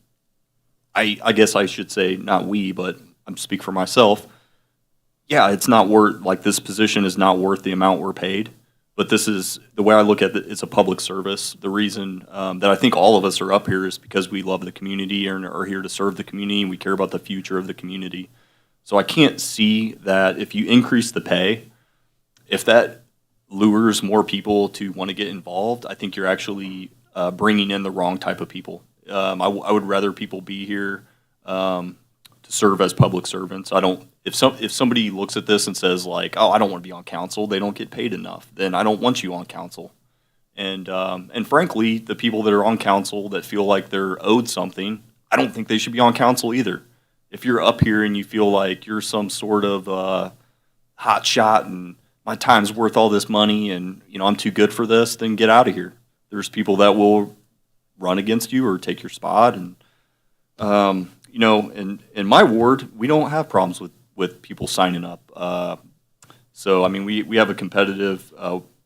I guess I should say not we, but I'm speak for myself. Yeah, it's not worth, like, this position is not worth the amount we're paid. But this is, the way I look at it, it's a public service. The reason that I think all of us are up here is because we love the community and are here to serve the community, and we care about the future of the community. So I can't see that if you increase the pay, if that lures more people to want to get involved, I think you're actually bringing in the wrong type of people. I would rather people be here to serve as public servants. If somebody looks at this and says, like, oh, I don't want to be on council, they don't get paid enough, then I don't want you on council. And frankly, the people that are on council that feel like they're owed something, I don't think they should be on council either. If you're up here and you feel like you're some sort of hot shot and my time's worth all this money and I'm too good for this, then get out of here. There's people that will run against you or take your spot, and in my ward, we don't have problems with people signing up. So I mean, we have a competitive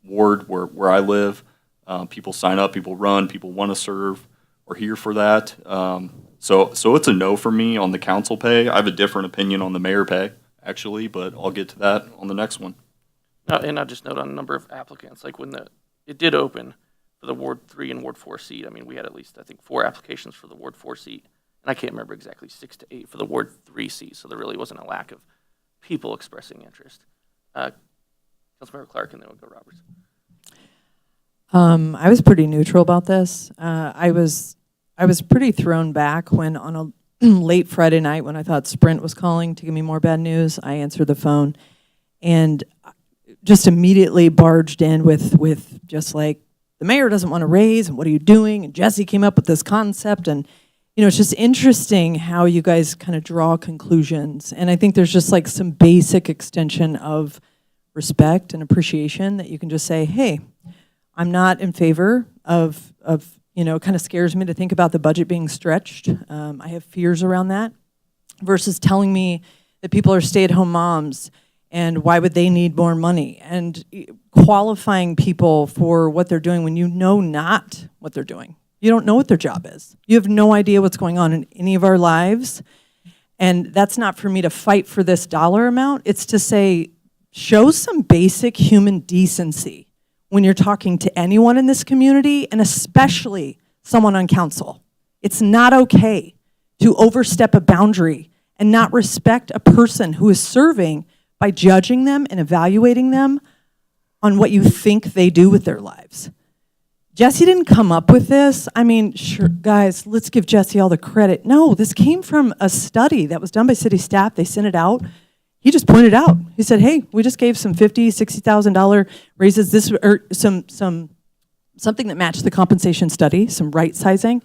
ward where I live. People sign up, people run, people want to serve. We're here for that. So it's a no for me on the council pay. I have a different opinion on the mayor pay, actually, but I'll get to that on the next one. And I'll just note on a number of applicants, like when it did open for the Ward 3 and Ward 4 seat. I mean, we had at least, I think, 4 applications for the Ward 4 seat. And I can't remember exactly, 6 to 8 for the Ward 3 seat. So there really wasn't a lack of people expressing interest. Councilmember Clerk, and then we'll go Roberts. I was pretty neutral about this. I was pretty thrown back when on a late Friday night when I thought Sprint was calling to give me more bad news. I answered the phone and just immediately barged in with just like, the mayor doesn't want to raise, and what are you doing? And Jesse came up with this concept, and it's just interesting how you guys kind of draw conclusions. And I think there's just like some basic extension of respect and appreciation that you can just say, hey, I'm not in favor of it kind of scares me to think about the budget being stretched. I have fears around that versus telling me that people are stay-at-home moms and why would they need more money? And qualifying people for what they're doing when you know not what they're doing. You don't know what their job is. You have no idea what's going on in any of our lives. And that's not for me to fight for this dollar amount. It's to say, show some basic human decency when you're talking to anyone in this community, and especially someone on council. It's not okay to overstep a boundary and not respect a person who is serving by judging them and evaluating them on what you think they do with their lives. Jesse didn't come up with this. I mean, sure, guys, let's give Jesse all the credit. No, this came from a study that was done by city staff. They sent it out. He just pointed out. He said, hey, we just gave some $50,000, $60,000 raises, or something that matched the compensation study, some right sizing.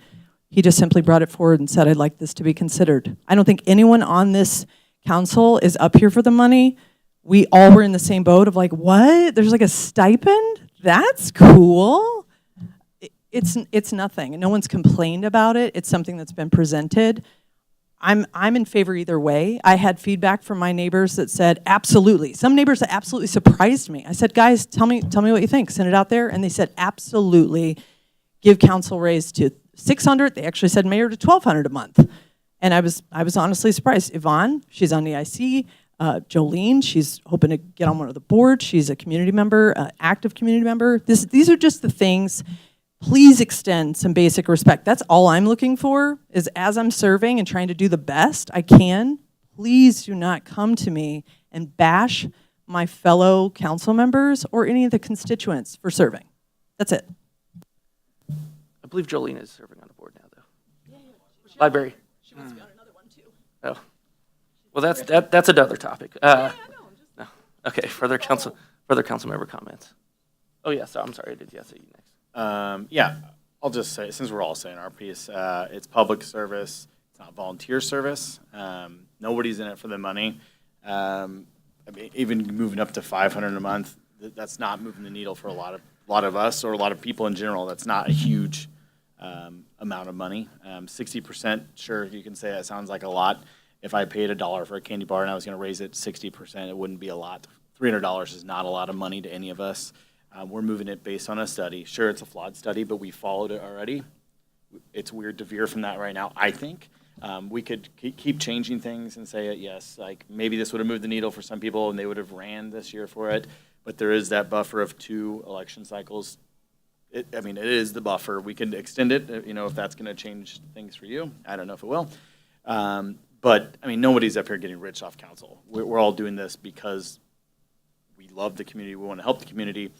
He just simply brought it forward and said, I'd like this to be considered. I don't think anyone on this council is up here for the money. We all were in the same boat of like, what? There's like a stipend? That's cool. It's nothing. And no one's complained about it. It's something that's been presented. I'm in favor either way. I had feedback from my neighbors that said absolutely. Some neighbors that absolutely surprised me. I said, guys, tell me what you think. Send it out there. And they said absolutely. Give council raise to $600. They actually said mayor to $1,200 a month. And I was honestly surprised. Yvonne, she's on the IC. Jolene, she's hoping to get on one of the boards. She's a community member, active community member. These are just the things. Please extend some basic respect. That's all I'm looking for, is as I'm serving and trying to do the best I can, please do not come to me and bash my fellow council members or any of the constituents for serving. That's it. I believe Jolene is serving on the board now, though. Library. She wants to be on another one, too. Oh. Well, that's another topic. No. Okay, further council member comments. Oh, yeah, so I'm sorry, I did say you next. Yeah, I'll just say, since we're all saying our piece, it's public service, it's not volunteer service. Nobody's in it for the money. I mean, even moving up to 500 a month, that's not moving the needle for a lot of us or a lot of people in general. That's not a huge amount of money. 60%, sure, you can say that sounds like a lot. If I paid $1 for a candy bar and I was going to raise it 60%, it wouldn't be a lot. $300 is not a lot of money to any of us. We're moving it based on a study. Sure, it's a flawed study, but we followed it already. It's weird to veer from that right now, I think. We could keep changing things and say, yes, like maybe this would have moved the needle for some people and they would have ran this year for it. But there is that buffer of 2 election cycles. It is the buffer. We can extend it, if that's going to change things for you. I don't know if it will. But, nobody's up here getting rich off council. We're all doing this because we love the community. We want to help the community.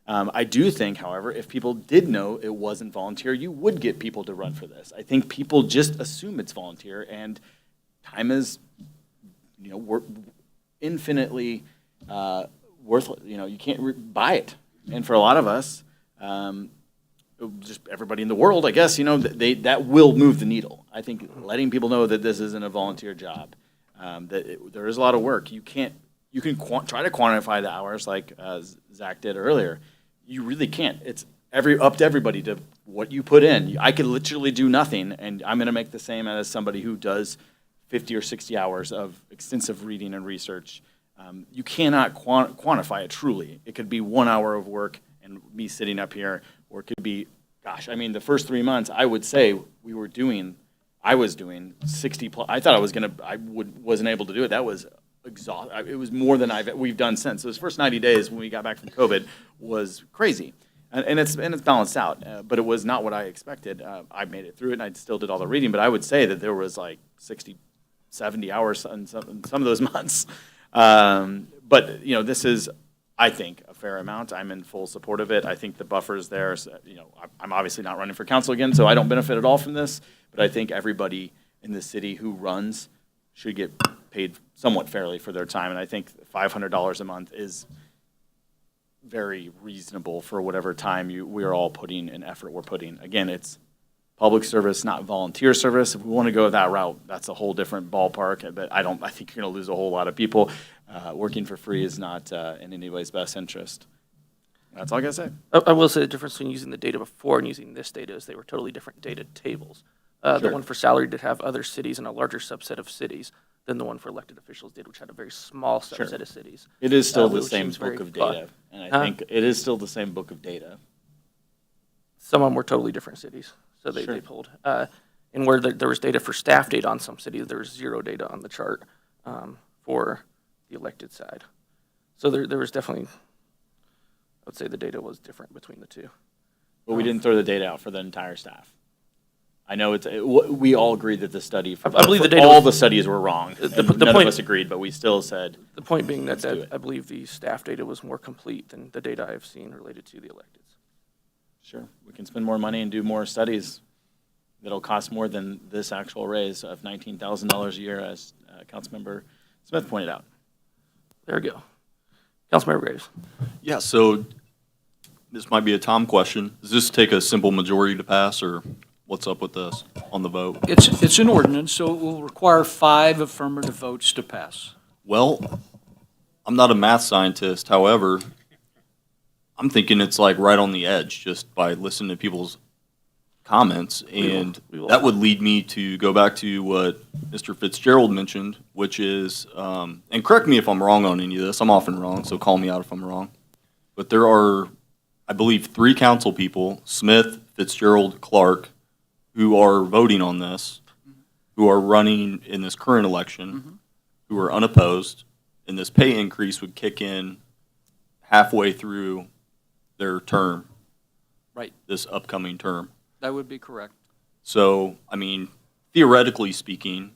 I do think, however, if people did know it wasn't volunteer, you would get people to run for this. I think people just assume it's volunteer, and time is, infinitely worthless. You can't buy it. And for a lot of us, just everybody in the world, I guess, that will move the needle. I think letting people know that this isn't a volunteer job, there is a lot of work. You can try to quantify the hours like Zach did earlier. You really can't. It's up to everybody to what you put in. I could literally do nothing, and I'm going to make the same as somebody who does 50 or 60 hours of extensive reading and research. You cannot quantify it truly. It could be 1 hour of work and me sitting up here, or it could be, the first 3 months, I would say I was doing 60 plus. I thought wasn't able to do it. That was exhausting. It was more than we've done since. Those first 90 days when we got back from COVID was crazy, and it's balanced out. But it was not what I expected. I made it through it, and I still did all the reading. But I would say that there was like 60, 70 hours in some of those months. But this is, I think, a fair amount. I'm in full support of it. I think the buffer's there. So, I'm obviously not running for council again, so I don't benefit at all from this. But I think everybody in the city who runs should get paid somewhat fairly for their time. And I think $500 a month is very reasonable for whatever time we are all putting and effort we're putting. Again, it's public service, not volunteer service. If we want to go that route, that's a whole different ballpark. But I think you're going to lose a whole lot of people. Working for free is not in anybody's best interest. That's all I got to say. I will say the difference between using the data before and using this data is they were totally different data tables. The Sure. one for salary did have other cities and a larger subset of cities than the one for elected officials did, which had a very small subset Sure. of cities. It is still the which same seems very book of flawed. data, and I think it is still the same book of data. Some of them were totally different cities, so they pulled. And where there was data for staff data on some cities, there was 0 data on the chart for the elected side. So there was definitely, I would say the data was different between the two. But we didn't throw the data out for the entire staff. I know we all agreed that the study, I believe the data all was- the studies were wrong. The None point- of us agreed, but we still said. The point being that do it. I believe the staff data was more complete than the data I've seen related to the electeds. Sure, we can spend more money and do more studies that'll cost more than this actual raise of $19,000 a year, as Councilmember Smith pointed out. There we go. Councilmember Graves. Yeah, so this might be a Tom question. Does this take a simple majority to pass, or what's up with this on the vote? It's an ordinance, so it will require 5 affirmative votes to pass. Well, I'm not a math scientist. However, I'm thinking it's like right on the edge just by listening to people's comments. And that would lead me to go back to what Mr. Fitzgerald mentioned, which is, and correct me if I'm wrong on any of this. I'm often wrong, so call me out if I'm wrong. But there are, I believe, 3 council people, Smith, Fitzgerald, Clark, who are voting on this, who are running in this current election, who are unopposed, and this pay increase would kick in halfway through their term. Right. This upcoming term. That would be correct. So, I mean, theoretically speaking,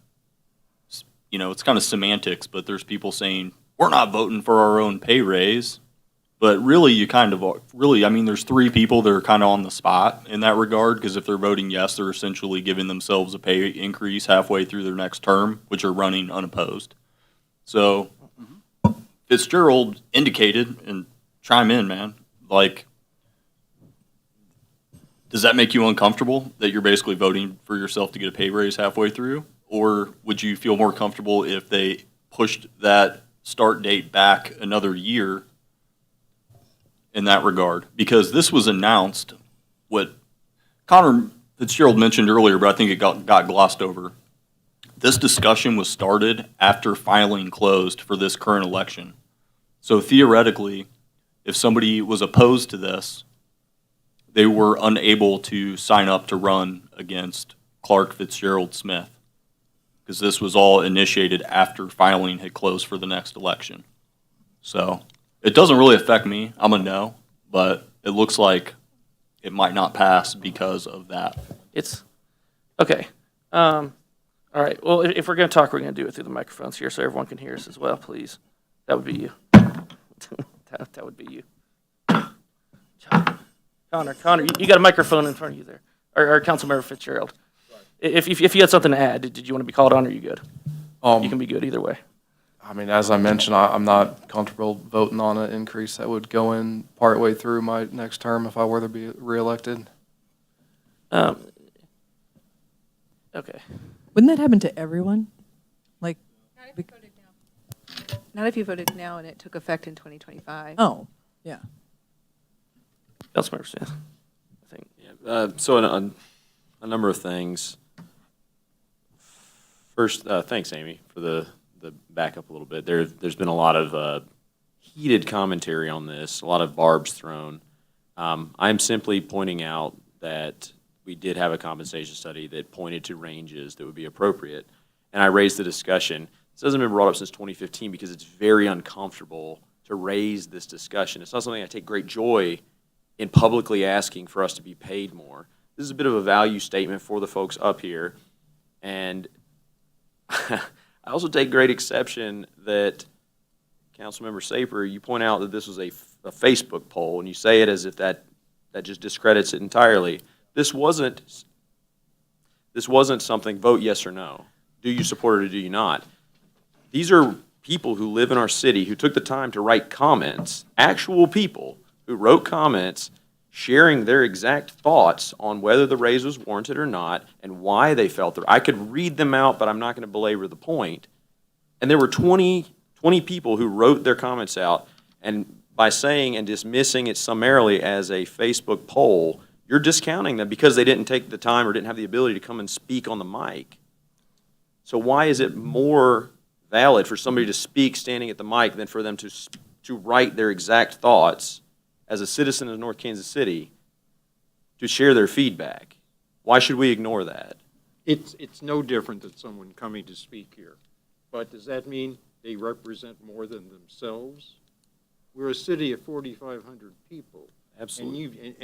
it's kind of semantics, but there's people saying we're not voting for our own pay raise. But really, you kind of are, really, I mean, there's three people that are kind of on the spot in that regard, because if they're voting yes, they're essentially giving themselves a pay increase halfway through their next term, which are running unopposed. So Fitzgerald indicated, and chime in, man, like, does that make you uncomfortable that you're basically voting for yourself to get a pay raise halfway through? Or would you feel more comfortable if they pushed that start date back another year in that regard? Because this was announced, what Connor Fitzgerald mentioned earlier, but I think it got glossed over. This discussion was started after filing closed for this current election. So theoretically, if somebody was opposed to this, they were unable to sign up to run against Clerk, Fitzgerald, Smith, because this was all initiated after filing had closed for the next election. So it doesn't really affect me. I'm a no, but it looks like it might not pass because of that. It's, okay. All right, well, if we're going to talk, we're going to do it through the microphones here so everyone can hear us as well, please. That would be you. that would be you. Connor, you got a microphone in front of you there. Or Councilmember Fitzgerald. If you had something to add, did you want to be called on, or are you good? You can be good either way. I mean, as I mentioned, I'm not comfortable voting on an increase that would go in partway through my next term if I were to be reelected. Okay. Wouldn't that happen to everyone? Like, Not if you voted now and it took effect in 2025. oh, yeah. Councilmember Smith, I think. So a number of things. First, thanks, Amy, for the backup a little bit. There's been a lot of heated commentary on this, a lot of barbs thrown. I'm simply pointing out that we did have a compensation study that pointed to ranges that would be appropriate, and I raised the discussion. This hasn't been brought up since 2015 because it's very uncomfortable to raise this discussion. It's not something I take great joy in publicly asking for us to be paid more. This is a bit of a value statement for the folks up here, and I also take great exception that, Councilmember Saper, you point out that this was a Facebook poll, and you say it as if that just discredits it entirely. This wasn't something, vote yes or no. Do you support it or do you not? These are people who live in our city who took the time to write comments, actual people who wrote comments sharing their exact thoughts on whether the raise was warranted or not and why they felt I could read them out, but I'm not going to belabor the point. And there were 20 people who wrote their comments out, and by saying and dismissing it summarily as a Facebook poll, you're discounting them because they didn't take the time or didn't have the ability to come and speak on the mic. So why is it more valid for somebody to speak standing at the mic than for them to write their exact thoughts as a citizen of North Kansas City to share their feedback? Why should we ignore that? It's no different than someone coming to speak here. But does that mean they represent more than themselves? We're a city of 4,500 people. Absolutely.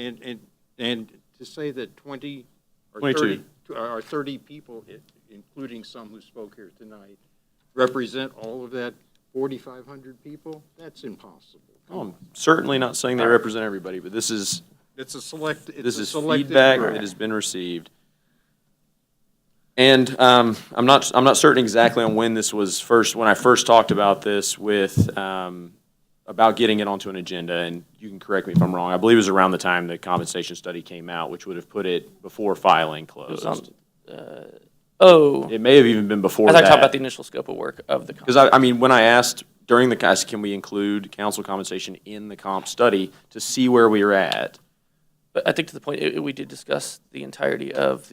And to say that 20 or 22. 30 people, including some who spoke here tonight, represent all of that 4,500 people, that's impossible. I'm certainly not saying they represent everybody, but this is selected feedback that has been received. And I'm not certain exactly on when this was when I first talked about this with about getting it onto an agenda, and you can correct me if I'm wrong. I believe it was around the time the compensation study came out, which would have put it before filing closed. It may have even been before that. I talked about the initial scope of work of the. Because I mean, when I asked during the cast, can we include council compensation in the comp study to see where we were at? But I think to the point, we did discuss the entirety of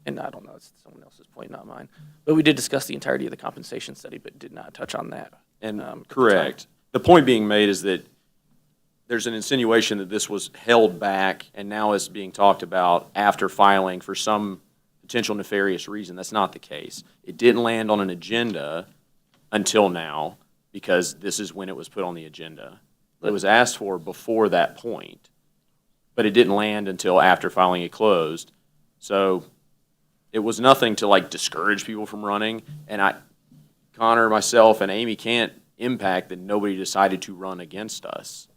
and I don't know, it's someone else's point, not mine, but we did discuss the entirety of the compensation study, but did not touch on that. And correct. The point being made is that there's an insinuation that this was held back and now is being talked about after filing for some potential nefarious reason. That's not the case. It didn't land on an agenda until now because this is when it was put on the agenda. It was asked for before that point, but it didn't land until after filing it closed. So it was nothing to discourage people from running. And Connor, myself, and Amy can't impact that nobody decided to run against us.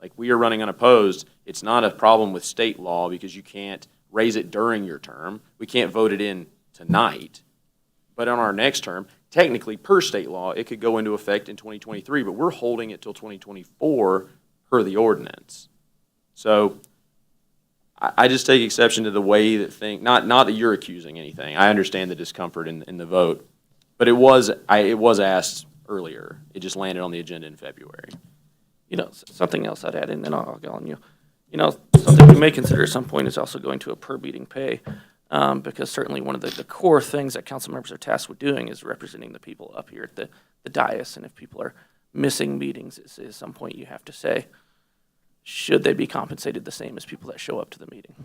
Like, we are running unopposed. It's not a problem with state law because you can't raise it during your term. We can't vote it in tonight. But on our next term, technically, per state law, it could go into effect in 2023, but we're holding it till 2024 per the ordinance. So I just take exception to the way that not that you're accusing anything. I understand the discomfort in the vote, but it was asked earlier. It just landed on the agenda in February. You know, something else I'd add, and then I'll go on you. You know, something we may consider at some point is also going to a per meeting pay, because certainly one of the core things that council members are tasked with doing is representing the people up here at the dais, and if people are missing meetings, at some point you have to say, should they be compensated the same as people that show up to the meeting?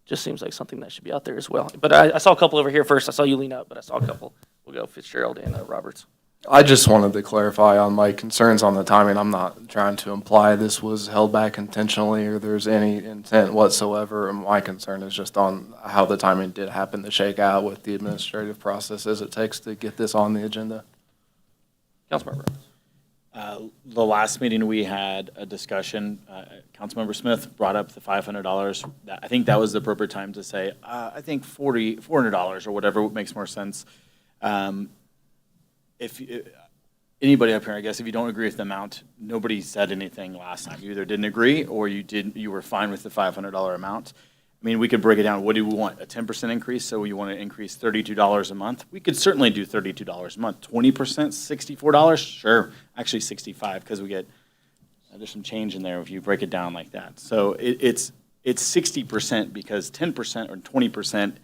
Just seems like something that should be out there as well. But I saw a couple over here first. I saw you lean up, but I saw a couple. We'll go Fitzgerald and Roberts. I just wanted to clarify on my concerns on the timing. I'm not trying to imply this was held back intentionally or there's any intent whatsoever. And my concern is just on how the timing did happen to shake out with the administrative processes it takes to get this on the agenda. Councilmember. The last meeting we had a discussion, Councilmember Smith brought up the $500. I think that was the appropriate time to say, I think $400 or whatever makes more sense. If anybody up here, I guess, if you don't agree with the amount, nobody said anything last time. You either didn't agree or you were fine with the $500 amount. I mean, we could break it down. What do we want? A 10% increase? So you want to increase $32 a month? We could certainly do $32 a month. 20%, $64? Sure. Actually, 65 because we get there's some change in there if you break it down like that. So it's 60% because 10% or 20%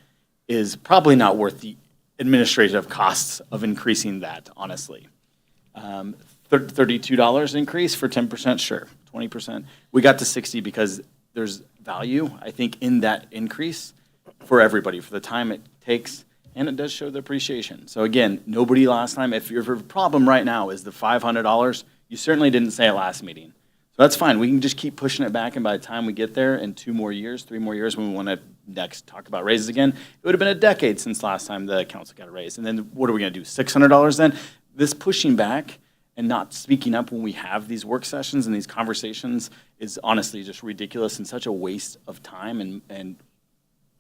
is probably not worth the administrative costs of increasing that, honestly. $32 increase for 10%, sure. 20%. We got to 60 because there's value, I think, in that increase for everybody, for the time it takes, and it does show the appreciation. So again, nobody last time, if your problem right now is the $500, you certainly didn't say it last meeting. So that's fine. We can just keep pushing it back, and by the time we get there in 2 more years, 3 more years, when we want to next talk about raises again, it would have been a decade since last time the council got a raise. And then what are we going to do, $600 then? This pushing back and not speaking up when we have these work sessions and these conversations is honestly just ridiculous and such a waste of time, and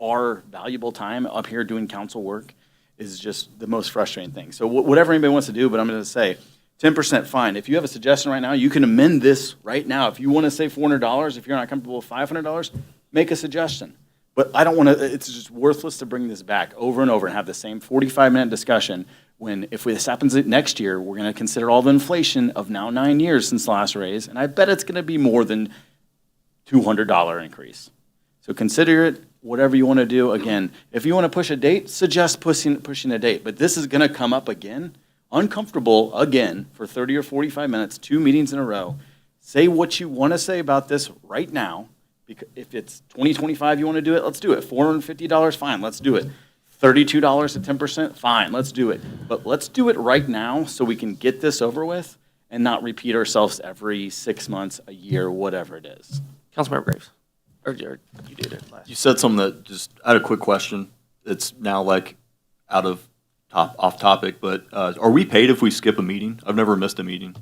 our valuable time up here doing council work is just the most frustrating thing. So whatever anybody wants to do, but I'm going to say 10% fine. If you have a suggestion right now, you can amend this right now. If you want to say $400, if you're not comfortable with $500, make a suggestion. But I don't want to, it's just worthless to bring this back over and over and have the same 45-minute discussion when if this happens next year, we're going to consider all the inflation of now 9 years since the last raise, and I bet it's going to be more than $200 increase. So consider it, whatever you want to do. Again, if you want to push a date, suggest pushing a date. But this is going to come up again, uncomfortable again, for 30 or 45 minutes, 2 meetings in a row. Say what you want to say about this right now. Because if it's 2025 you want to do it, let's do it. $450, fine, let's do it. $32 at 10%, fine, let's do it. But let's do it right now so we can get this over with and not repeat ourselves every 6 months, a year, whatever it is. Councilmember Graves. Or you did it last. You said something that just, I had a quick question. It's now like off topic, but are we paid if we skip a meeting? I've never missed a meeting.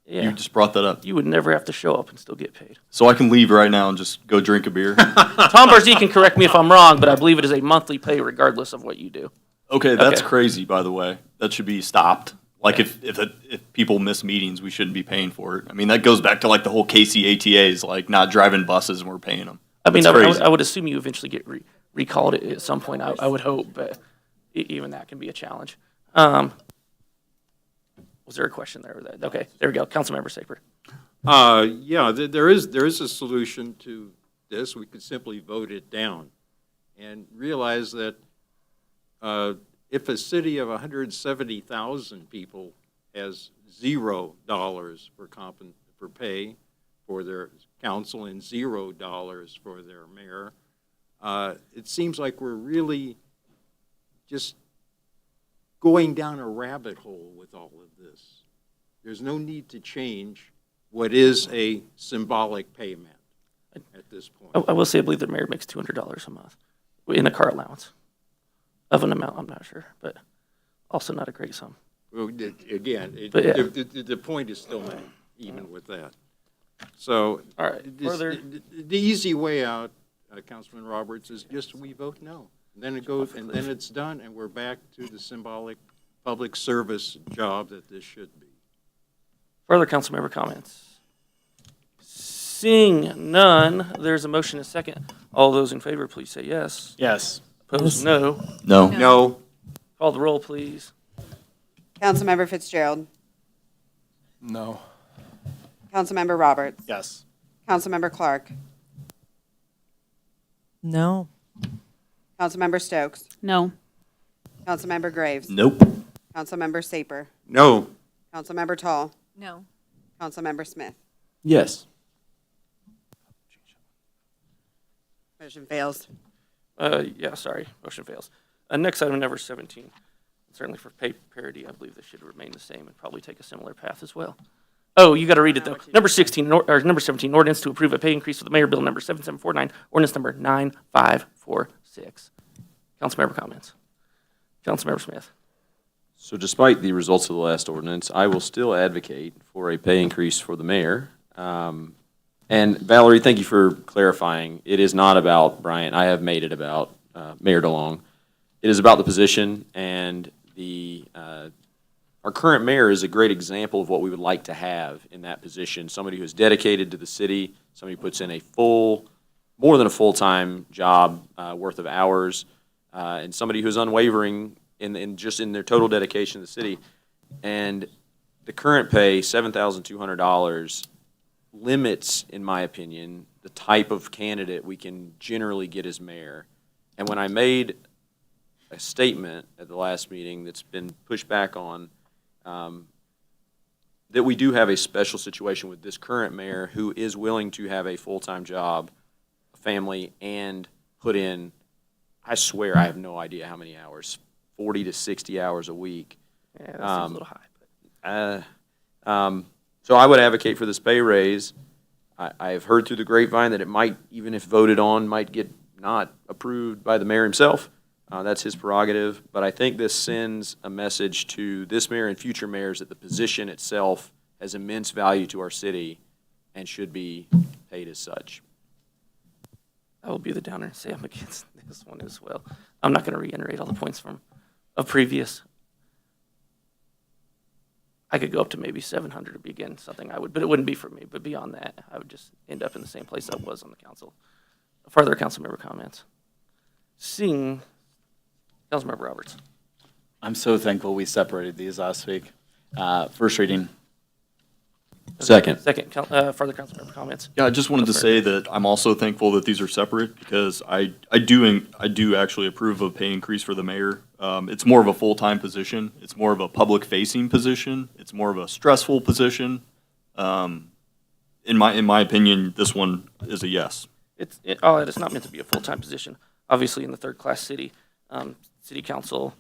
Yeah. You just brought that up. You would never have to show up and still get paid. So I can leave right now and just go drink a beer? Tom Barzee can correct me if I'm wrong, but I believe it is a monthly pay regardless of what you do. Okay, that's crazy, by the way. That should be stopped. Like, if people miss meetings, we shouldn't be paying for it. I mean, that goes back to, like, the whole KCATAs, like, not driving buses and we're paying them. I mean, That's I would assume you eventually get recalled at some point. I would hope, but even that can be a challenge. Was there a question there? Okay, there we go. Councilmember Saper. Yeah, there is a solution to this. We could simply vote it down and realize that if a city of 170,000 people has $0 for pay for their council and $0 for their mayor, it seems like we're really just going down a rabbit hole with all of this. There's no need to change what is a symbolic payment at this point. I will say I believe the mayor makes $200 a month in a car allowance of an amount I'm not sure, but also not a great sum. Well, again, But yeah. the point is still made, even with that. So, All right, further- the easy way out, Councilman Roberts, is just we vote no. And then it goes, and then it's done, and we're back to the symbolic public service job that this should be. Further council member comments? Seeing none, there's a motion and a second. All those in favor, please say yes. Yes. Opposed, Yes. no. No. No. Call the roll, please. Councilmember Fitzgerald. No. Councilmember Roberts. Yes. Councilmember Clark. No. Councilmember Stokes. No. Councilmember Graves. Nope. Councilmember Saper. No. Councilmember Tall. No. Councilmember Smith. Yes. Motion fails. Yeah, sorry, motion fails. Next item, number 17. Certainly for pay parity, I believe this should remain the same and probably take a similar path as well. Oh, you got to read it though. Number 16, or number 17, ordinance to approve a pay increase for the mayor bill number 7749, ordinance number 9546. Councilmember comments. Councilmember Smith. So despite the results of the last ordinance, I will still advocate for a pay increase for the mayor. And Valerie, thank you for clarifying. It is not about Bryant. I have made it about Mayor DeLong. It is about the position, and our current mayor is a great example of what we would like to have in that position. Somebody who is dedicated to the city, somebody who puts in more than a full-time job worth of hours, and somebody who's unwavering in their total dedication to the city. And the current pay, $7,200, limits, in my opinion, the type of candidate we can generally get as mayor. And when I made a statement at the last meeting that's been pushed back on, that we do have a special situation with this current mayor who is willing to have a full-time job, a family, and put in, I swear, I have no idea how many hours, 40 to 60 hours a week. Yeah, that seems a little high. So I would advocate for this pay raise. I have heard through the grapevine that it might, even if voted on, might get not approved by the mayor himself. That's his prerogative. But I think this sends a message to this mayor and future mayors that the position itself has immense value to our city and should be paid as such. I will be the downer and say I'm against this one as well. I'm not going to reiterate all the points from a previous. I could go up to maybe 700 to be again something I would, but it wouldn't be for me. But beyond that, I would just end up in the same place I was on the council. Further council member comments? Seeing Councilmember Roberts. I'm so thankful we separated these last week. First reading. Second. Further council member comments? Yeah, I just wanted to say that I'm also thankful that these are separate because I do actually approve of pay increase for the mayor. It's more of a full-time position. It's more of a public-facing position. It's more of a stressful position. In my opinion, this one is a yes. It is not meant to be a full-time position. Obviously, in the third-class city, city council,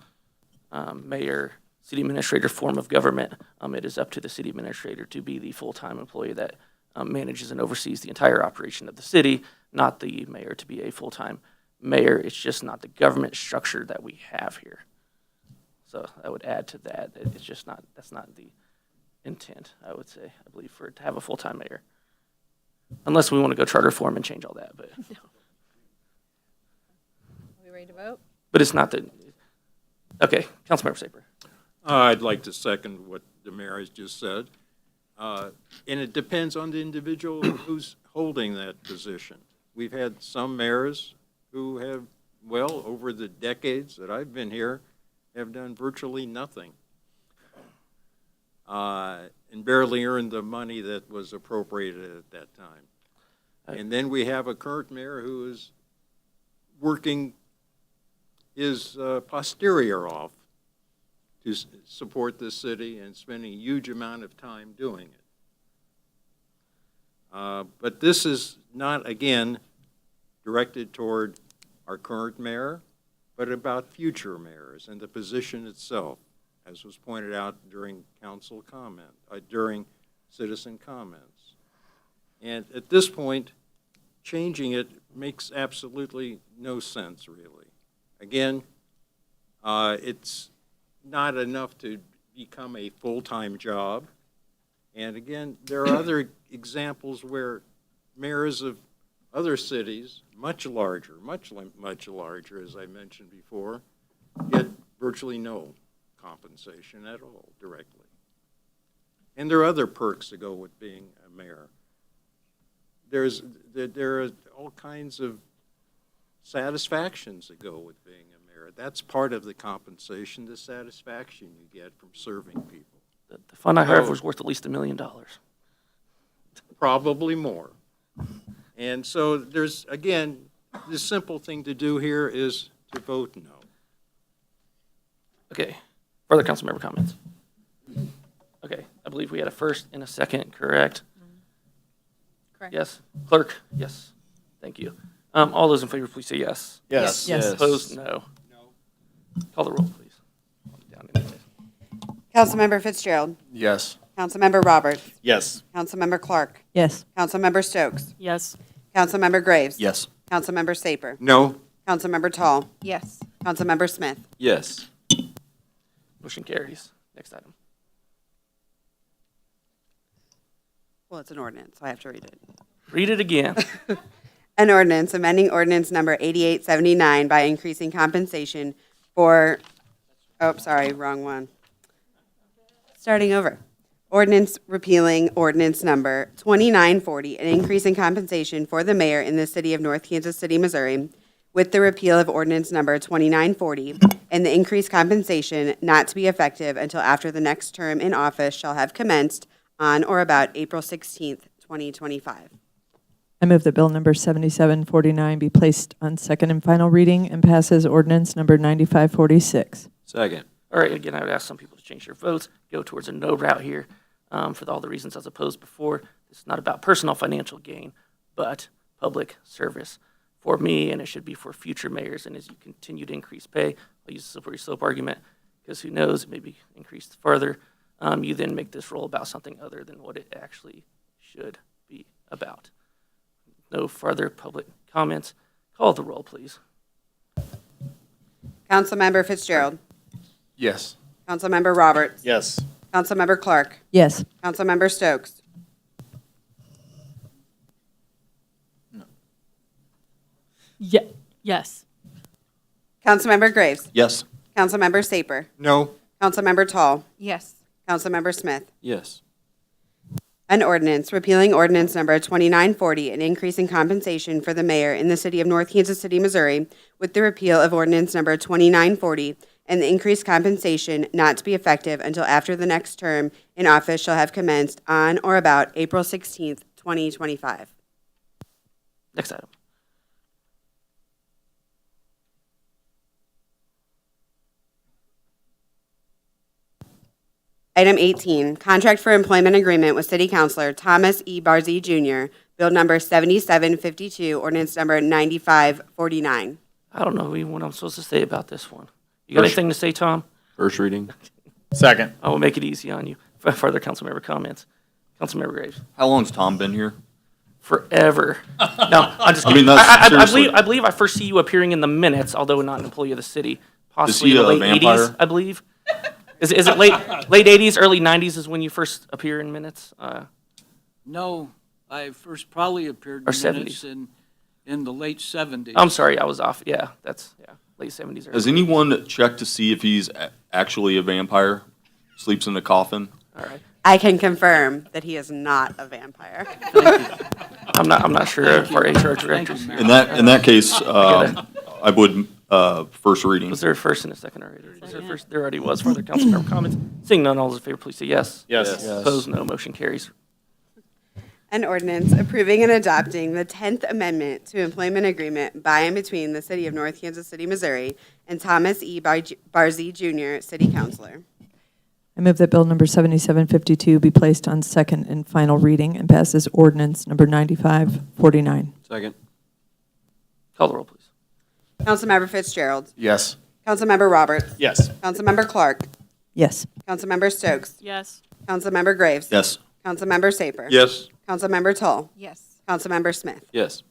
mayor, city administrator form of government, it is up to the city administrator to be the full-time employee that manages and oversees the entire operation of the city, not the mayor to be a full-time mayor. It's just not the government structure that we have here. So I would add to that, it's just not, that's not the intent, I would say, I believe, for it to have a full-time mayor. Unless we want to go charter form and change all that, but. No. Are we ready to vote? But it's not the, okay, Councilmember Saper. I'd like to second what the mayor has just said. And it depends on the individual who's holding that position. We've had some mayors who have, well, over the decades that I've been here, have done virtually nothing. And barely earned the money that was appropriated at that time. And then we have a current mayor who is working his posterior off to support this city and spending a huge amount of time doing it. But this is not, again, directed toward our current mayor, but about future mayors and the position itself, as was pointed out during council comment, during citizen comments. And at this point, changing it makes absolutely no sense, really. Again, it's not enough to become a full-time job. And again, there are other examples where mayors of other cities, much larger, much larger, as I mentioned before, get virtually no compensation at all directly. And there are other perks that go with being a mayor. There are all kinds of satisfactions that go with being a mayor. That's part of the compensation, the satisfaction you get from serving people. The fund I heard was worth at least $1 million. Probably more. And so there's, again, the simple thing to do here is to vote no. Okay. Further council member comments? Okay. I believe we had a first and a second, correct? Correct. Yes. Clerk? Yes. Thank you. All those in favor, please say yes. Yes. Yes. Opposed? No. Call the roll, please. Down in there. Councilmember Fitzgerald. Yes. Councilmember Roberts. Yes. Councilmember Clark. Yes. Councilmember Stokes. Yes. Councilmember Graves. Yes. Councilmember Saper. No. Councilmember Tall. Yes. Councilmember Smith. Yes. Motion carries. Next item. Well, it's an ordinance, so I have to read it. Read it again. An ordinance amending ordinance number 8879 by increasing compensation for, oh, sorry, wrong one. Starting over. Ordinance repealing ordinance number 2940 and increasing compensation for the mayor in the city of North Kansas City, Missouri, with the repeal of ordinance number 2940 and the increased compensation not to be effective until after the next term in office shall have commenced on or about April 16th, 2025. I move that bill number 7749 be placed on second and final reading and passes ordinance number 9546. Second. All right, again, I would ask some people to change their votes, go towards a no route here for all the reasons I was opposed before. It's not about personal financial gain, but public service for me, and it should be for future mayors. And as you continue to increase pay, I'll use the slippery slope argument, because who knows, it may be increased further. You then make this role about something other than what it actually should be about. No further public comments. Call the roll, please. Councilmember Fitzgerald. Yes. Councilmember Roberts. Yes. Councilmember Clark. Yes. Councilmember Stokes. Yes. Councilmember Graves. Yes. Councilmember Saper. No. Councilmember Tall. Yes. Councilmember Smith. Yes. An ordinance repealing ordinance number 2940 and increasing compensation for the mayor in the city of North Kansas City, Missouri, with the repeal of ordinance number 2940 and the increased compensation not to be effective until after the next term in office shall have commenced on or about April 16th, 2025. Next item. Item 18, contract for employment agreement with City Councilor Thomas E. Barzee Jr., Bill number 7752, ordinance number 9549. I don't know even what I'm supposed to say about this one. You got anything to say, Tom? First reading. Second. I will make it easy on you. Further council member comments. Councilmember Graves. How long's Tom been here? Forever. No, I'm just I kidding. mean, that's seriously. I believe I first see you appearing in the minutes, although not an employee of the city. Possibly he in the a late vampire? 80s, I believe. Is it late 80s, early 90s is when you first appear in minutes? No, I first probably appeared Or in minutes in the late 70s. I'm sorry, I was off. Yeah, that's late 70s. Has early 80s. anyone checked to see if he's actually a vampire? Sleeps in a coffin? All right. I can confirm that he is not a vampire. I'm not sure if our HR director. In that case, I would first reading. Was there a first and a second already? Was there first? There already was. Further council member comments? Seeing none, all those in favor, please say yes. Yes. Yes. Opposed, no. Motion carries. An ordinance approving and adopting the 10th Amendment to Employment Agreement by and between the City of North Kansas City, Missouri, and Thomas E. Barzee Jr., City Councilor. I move that bill number 7752 be placed on second and final reading and passes ordinance number 9549. Second. Call the roll, please. Councilmember Fitzgerald. Yes. Councilmember Roberts. Yes. Councilmember Clark. Yes. Councilmember Stokes. Yes. Councilmember Graves. Yes. Councilmember Saper. Yes. Councilmember Tall. Yes. Councilmember Smith. Yes.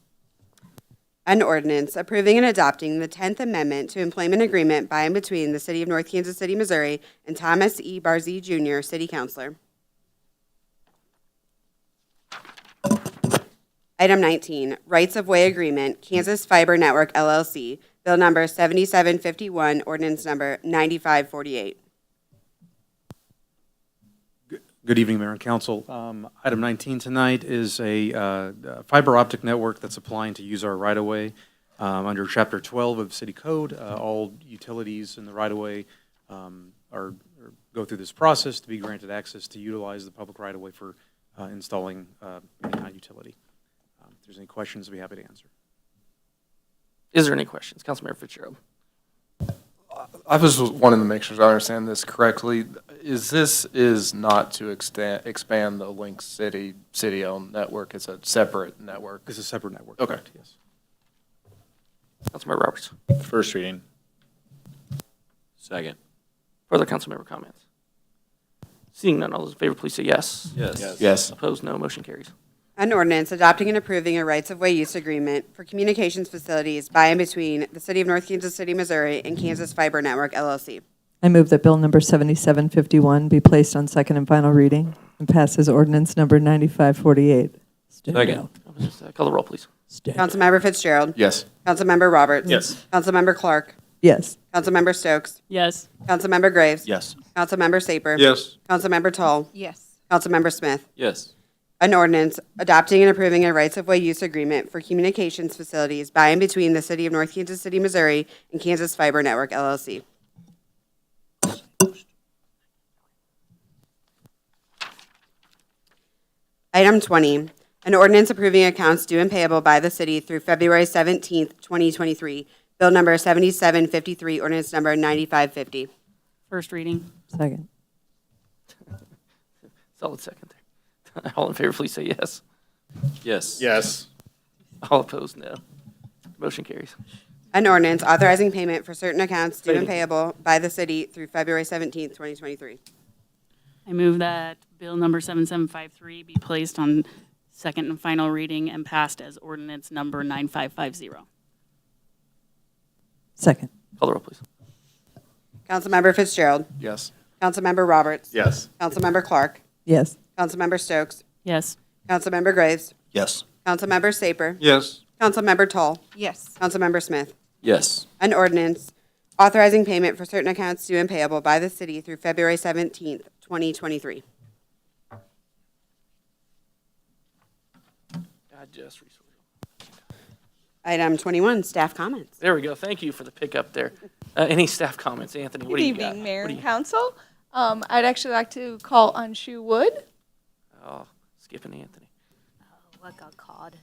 An ordinance approving and adopting the 10th Amendment to Employment Agreement by and between the City of North Kansas City, Missouri, and Thomas E. Barzee, Jr., City Councilor. Item 19, Rights of Way Agreement, Kansas Fiber Network, LLC, Bill Number 7751, Ordinance Number 9548. Good evening, Mayor and Council. Item 19 tonight is a fiber optic network that's applying to use our right-of-way. Under Chapter 12 of City Code, all utilities in the right-of-way go through this process to be granted access to utilize the public right-of-way for installing any kind of utility. If there's any questions, I'd be happy to answer. Is there any questions? Councilmember Fitzgerald. I was wanting to make sure I understand this correctly. This is not to expand the Link city-owned network. It's a separate network. It's a separate network. Okay. Correct, yes. Councilmember Roberts. First reading. Second. Further councilmember comments? Seeing none, all those in favor, please say yes. Yes. Yes. Opposed, no. Motion carries. An ordinance adopting and approving a rights-of-way use agreement for communications facilities by and between the City of North Kansas City, Missouri, and Kansas Fiber Network, LLC. I move that Bill number 7751 be placed on second and final reading and pass as ordinance number 9548. Second. Call the roll, please. Councilmember Fitzgerald. Yes. Councilmember Roberts. Yes. Councilmember Clark. Yes. Councilmember Stokes. Yes. Councilmember Graves. Yes. Councilmember Saper. Yes. Councilmember Tall. Yes. Councilmember Smith. Yes. An ordinance adopting and approving a rights-of-way use agreement for communications facilities by and between the City of North Kansas City, Missouri, and Kansas Fiber Network, LLC. Item 20, an ordinance approving accounts due and payable by the city through February 17th, 2023. Bill number 7753, ordinance number 9550. First reading. Second. Solid second there. All in favor, please say yes. Yes. Yes. All opposed, no. Motion carries. An ordinance authorizing payment for certain accounts due and payable by the city through February 17th, 2023. I move that Bill number 7753 be placed on second and final reading and passed as ordinance number 9550. Second. Call the roll, please. Councilmember Fitzgerald. Yes. Councilmember Roberts. Yes. Councilmember Clark. Yes. Councilmember Stokes. Yes. Councilmember Graves. Yes. Councilmember Saper. Yes. Councilmember Tall. Yes. Councilmember Smith. Yes. An ordinance authorizing payment for certain accounts due and payable by the city through February 17th, 2023. God, just resource. Item 21, staff comments. There we go. Thank you for the pickup there. Any staff comments? Anthony, what Good do you got? evening, Mayor What do and you- Council. I'd actually like to call on Shu Wood. Oh, skipping Anthony. What got called?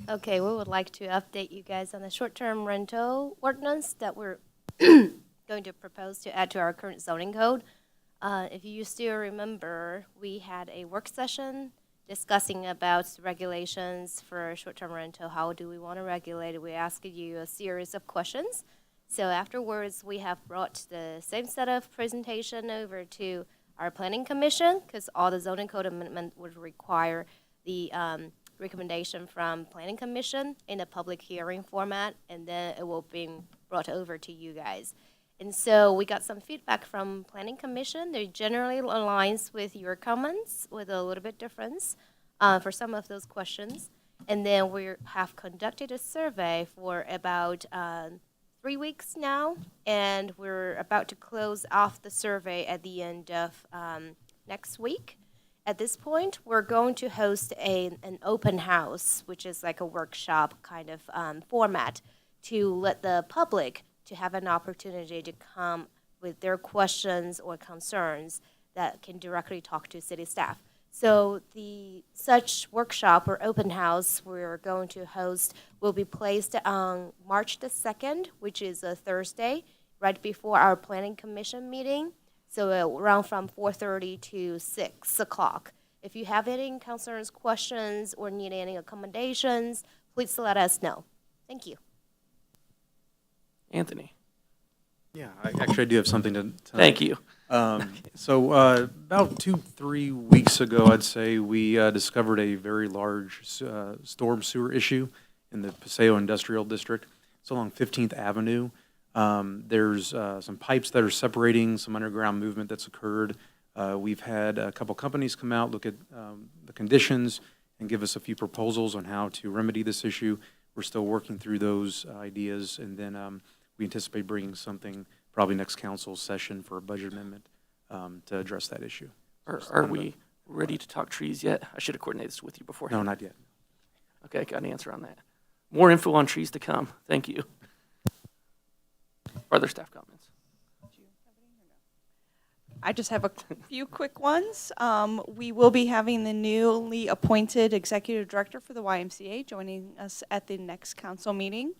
Okay, we would like to update you guys on the short-term rental ordinance that we're going to propose to add to our current zoning code. If you still remember, we had a work session discussing about regulations for short-term rental. How do we want to regulate it? We asked you a series of questions. So afterwards, we have brought the same set of presentation over to our planning commission, because all the zoning code amendment would require the recommendation from planning commission in a public hearing format, and then it will be brought over to you guys. And so we got some feedback from planning commission. They generally aligns with your comments with a little bit difference for some of those questions. And then we have conducted a survey for about 3 weeks now, and we're about to close off the survey at the end of next week. At this point, we're going to host an open house, which is like a workshop kind of format, to let the public to have an opportunity to come with their questions or concerns that can directly talk to city staff. So the such workshop or open house we're going to host will be placed on March the 2nd, which is a Thursday, right before our planning commission meeting. So it'll run from 4:30 to 6 o'clock. If you have any concerns, questions, or need any accommodations, please let us know. Thank you. Anthony. Yeah, I do have something to. Thank you. So about 2-3 weeks ago, I'd say, we discovered a very large storm sewer issue in the Paseo Industrial District. It's along 15th Avenue. There's some pipes that are separating, some underground movement that's occurred. We've had a couple companies come out, look at the conditions, and give us a few proposals on how to remedy this issue. We're still working through those ideas, and then we anticipate bringing something probably next council session for a budget amendment to address that issue. Are we ready to talk trees yet? I should have coordinated this with you beforehand. No, not yet. Okay, got an answer on that. More info on trees to come. Thank you. Further staff comments? I just have a few quick ones. We will be having the newly appointed executive director for the YMCA joining us at the next council meeting.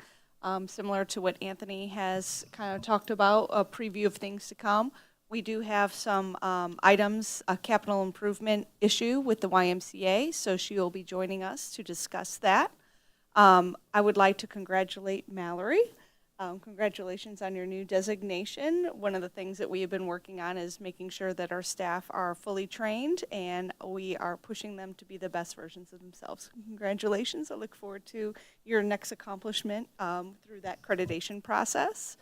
Similar to what Anthony has kind of talked about, a preview of things to come. We do have some items, a capital improvement issue with the YMCA, so she will be joining us to discuss that. I would like to congratulate Mallory. Congratulations on your new designation. One of the things that we have been working on is making sure that our staff are fully trained, and we are pushing them to be the best versions of themselves. Congratulations. I look forward to your next accomplishment through that accreditation process.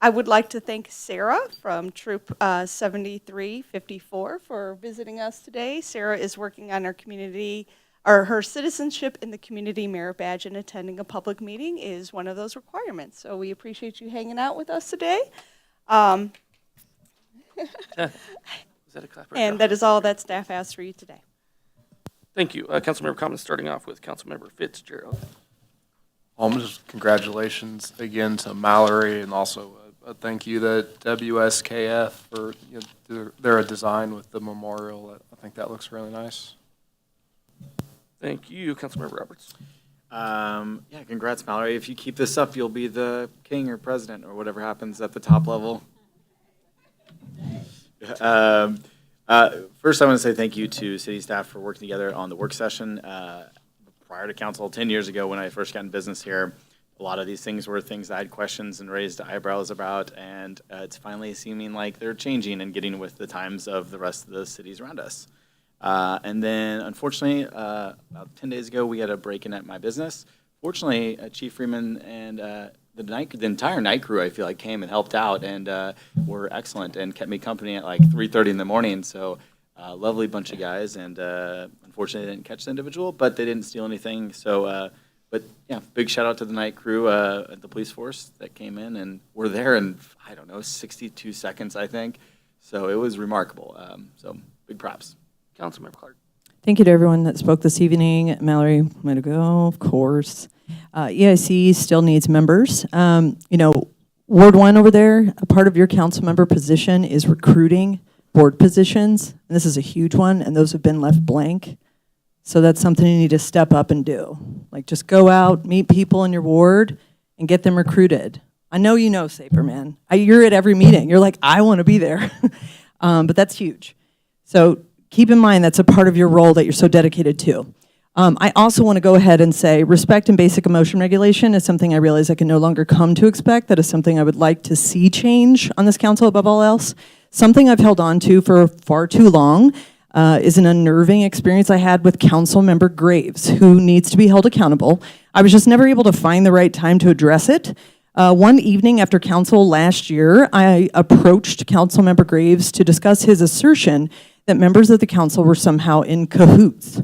I would like to thank Sarah from Troop 7354 for visiting us today. Sarah is working on our community, or her citizenship in the community merit badge, and attending a public meeting is one of those requirements. So we appreciate you hanging out with us today. Is that a clap? And that is all that staff has for you today. Thank you. Councilmember comments starting off with Councilmember Fitzgerald. Just congratulations again to Mallory, and also a thank you to WSKF for their design with the memorial. I think that looks really nice. Thank you, Councilmember Roberts. Yeah, congrats, Mallory. If you keep this up, you'll be the king or president or whatever happens at the top level. First, I want to say thank you to city staff for working together on the work session. Prior to council, 10 years ago when I first got in business here, a lot of these things were things I had questions and raised eyebrows about, and it's finally seeming like they're changing and getting with the times of the rest of the cities around us. And then, unfortunately, about 10 days ago, we had a break-in at my business. Fortunately, Chief Freeman and the entire night crew, I feel like, came and helped out and were excellent and kept me company at like 3:30 in the morning. So, lovely bunch of guys, and unfortunately, they didn't catch the individual, but they didn't steal anything. So, but yeah, big shout out to the night crew at the police force that came in and were there in, I don't know, 62 seconds, I think. So it was remarkable. So big props. Councilmember Clerk. Thank you to everyone that spoke this evening. Mallory, way to go, of course. EIC still needs members. Ward 1 over there, a part of your council member position is recruiting board positions. And this is a huge one, and those have been left blank. So that's something you need to step up and do. Like, just go out, meet people in your ward, and get them recruited. I know you know Saper, man. You're at every meeting. You're like, I want to be there. But that's huge. So keep in mind that's a part of your role that you're so dedicated to. I also want to go ahead and say respect and basic emotion regulation is something I realize I can no longer come to expect. That is something I would like to see change on this council above all else. Something I've held on to for far too long is an unnerving experience I had with council member Graves, who needs to be held accountable. I was just never able to find the right time to address it. One evening after council last year, I approached council member Graves to discuss his assertion that members of the council were somehow in cahoots.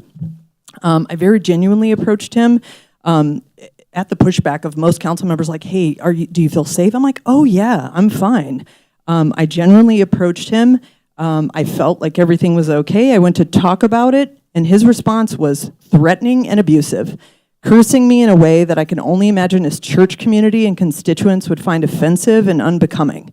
I very genuinely approached him at the pushback of most council members, like, hey, do you feel safe? I'm like, oh yeah, I'm fine. I genuinely approached him. I felt like everything was okay. I went to talk about it, and his response was threatening and abusive, cursing me in a way that I can only imagine his church community and constituents would find offensive and unbecoming.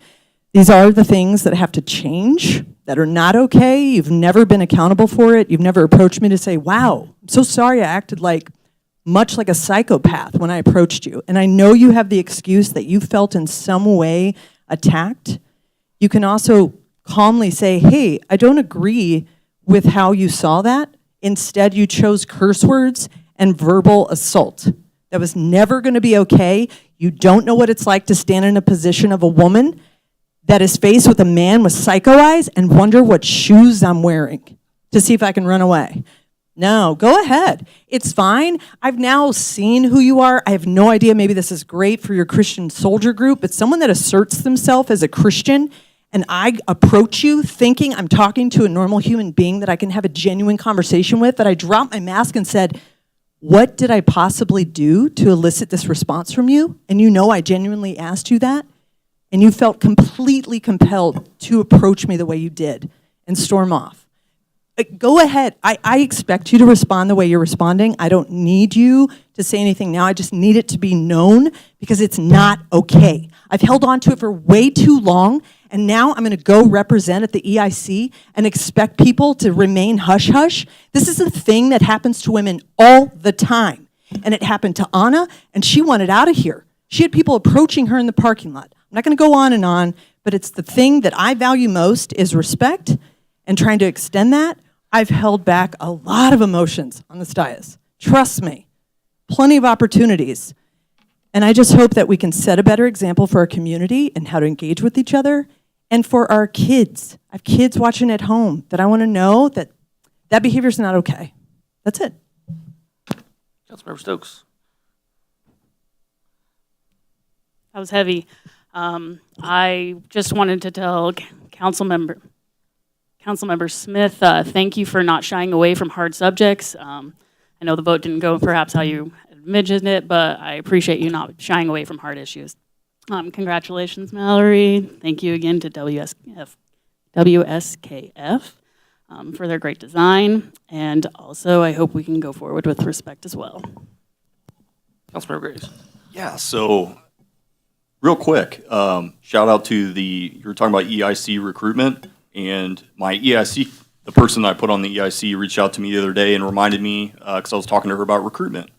These are the things that have to change, that are not okay. You've never been accountable for it. You've never approached me to say, wow, I'm so sorry I acted much like a psychopath when I approached you. And I know you have the excuse that you felt in some way attacked. You can also calmly say, hey, I don't agree with how you saw that. Instead, you chose curse words and verbal assault. That was never going to be okay. You don't know what it's like to stand in a position of a woman that is faced with a man with psycho eyes and wonder what shoes I'm wearing to see if I can run away. No, go ahead. It's fine. I've now seen who you are. I have no idea. Maybe this is great for your Christian soldier group, but someone that asserts themselves as a Christian, and I approach you thinking I'm talking to a normal human being that I can have a genuine conversation with, that I dropped my mask and said, what did I possibly do to elicit this response from you? And you know I genuinely asked you that, and you felt completely compelled to approach me the way you did and storm off. Go ahead. I expect you to respond the way you're responding. I don't need you to say anything now. I just need it to be known because it's not okay. I've held on to it for way too long, and now I'm going to go represent at the EIC and expect people to remain hush-hush. This is a thing that happens to women all the time, and it happened to Anna, and she wanted out of here. She had people approaching her in the parking lot. I'm not going to go on, but it's the thing that I value most is respect and trying to extend that. I've held back a lot of emotions on this dais. Trust me, plenty of opportunities. And I just hope that we can set a better example for our community and how to engage with each other and for our kids. I have kids watching at home that I want to know that that behavior is not okay. That's it. Councilmember Stokes. That was heavy. I just wanted to tell Councilmember Smith, thank you for not shying away from hard subjects. I know the vote didn't go perhaps how you envisioned it, but I appreciate you not shying away from hard issues. Congratulations, Mallory. Thank you again to WSKF for their great design. And also, I hope we can go forward with respect as well. Councilmember Graves. Yeah, so real quick, shout out to you were talking about EIC recruitment. And my EIC, the person I put on the EIC, reached out to me the other day and reminded me, because I was talking to her about recruitment.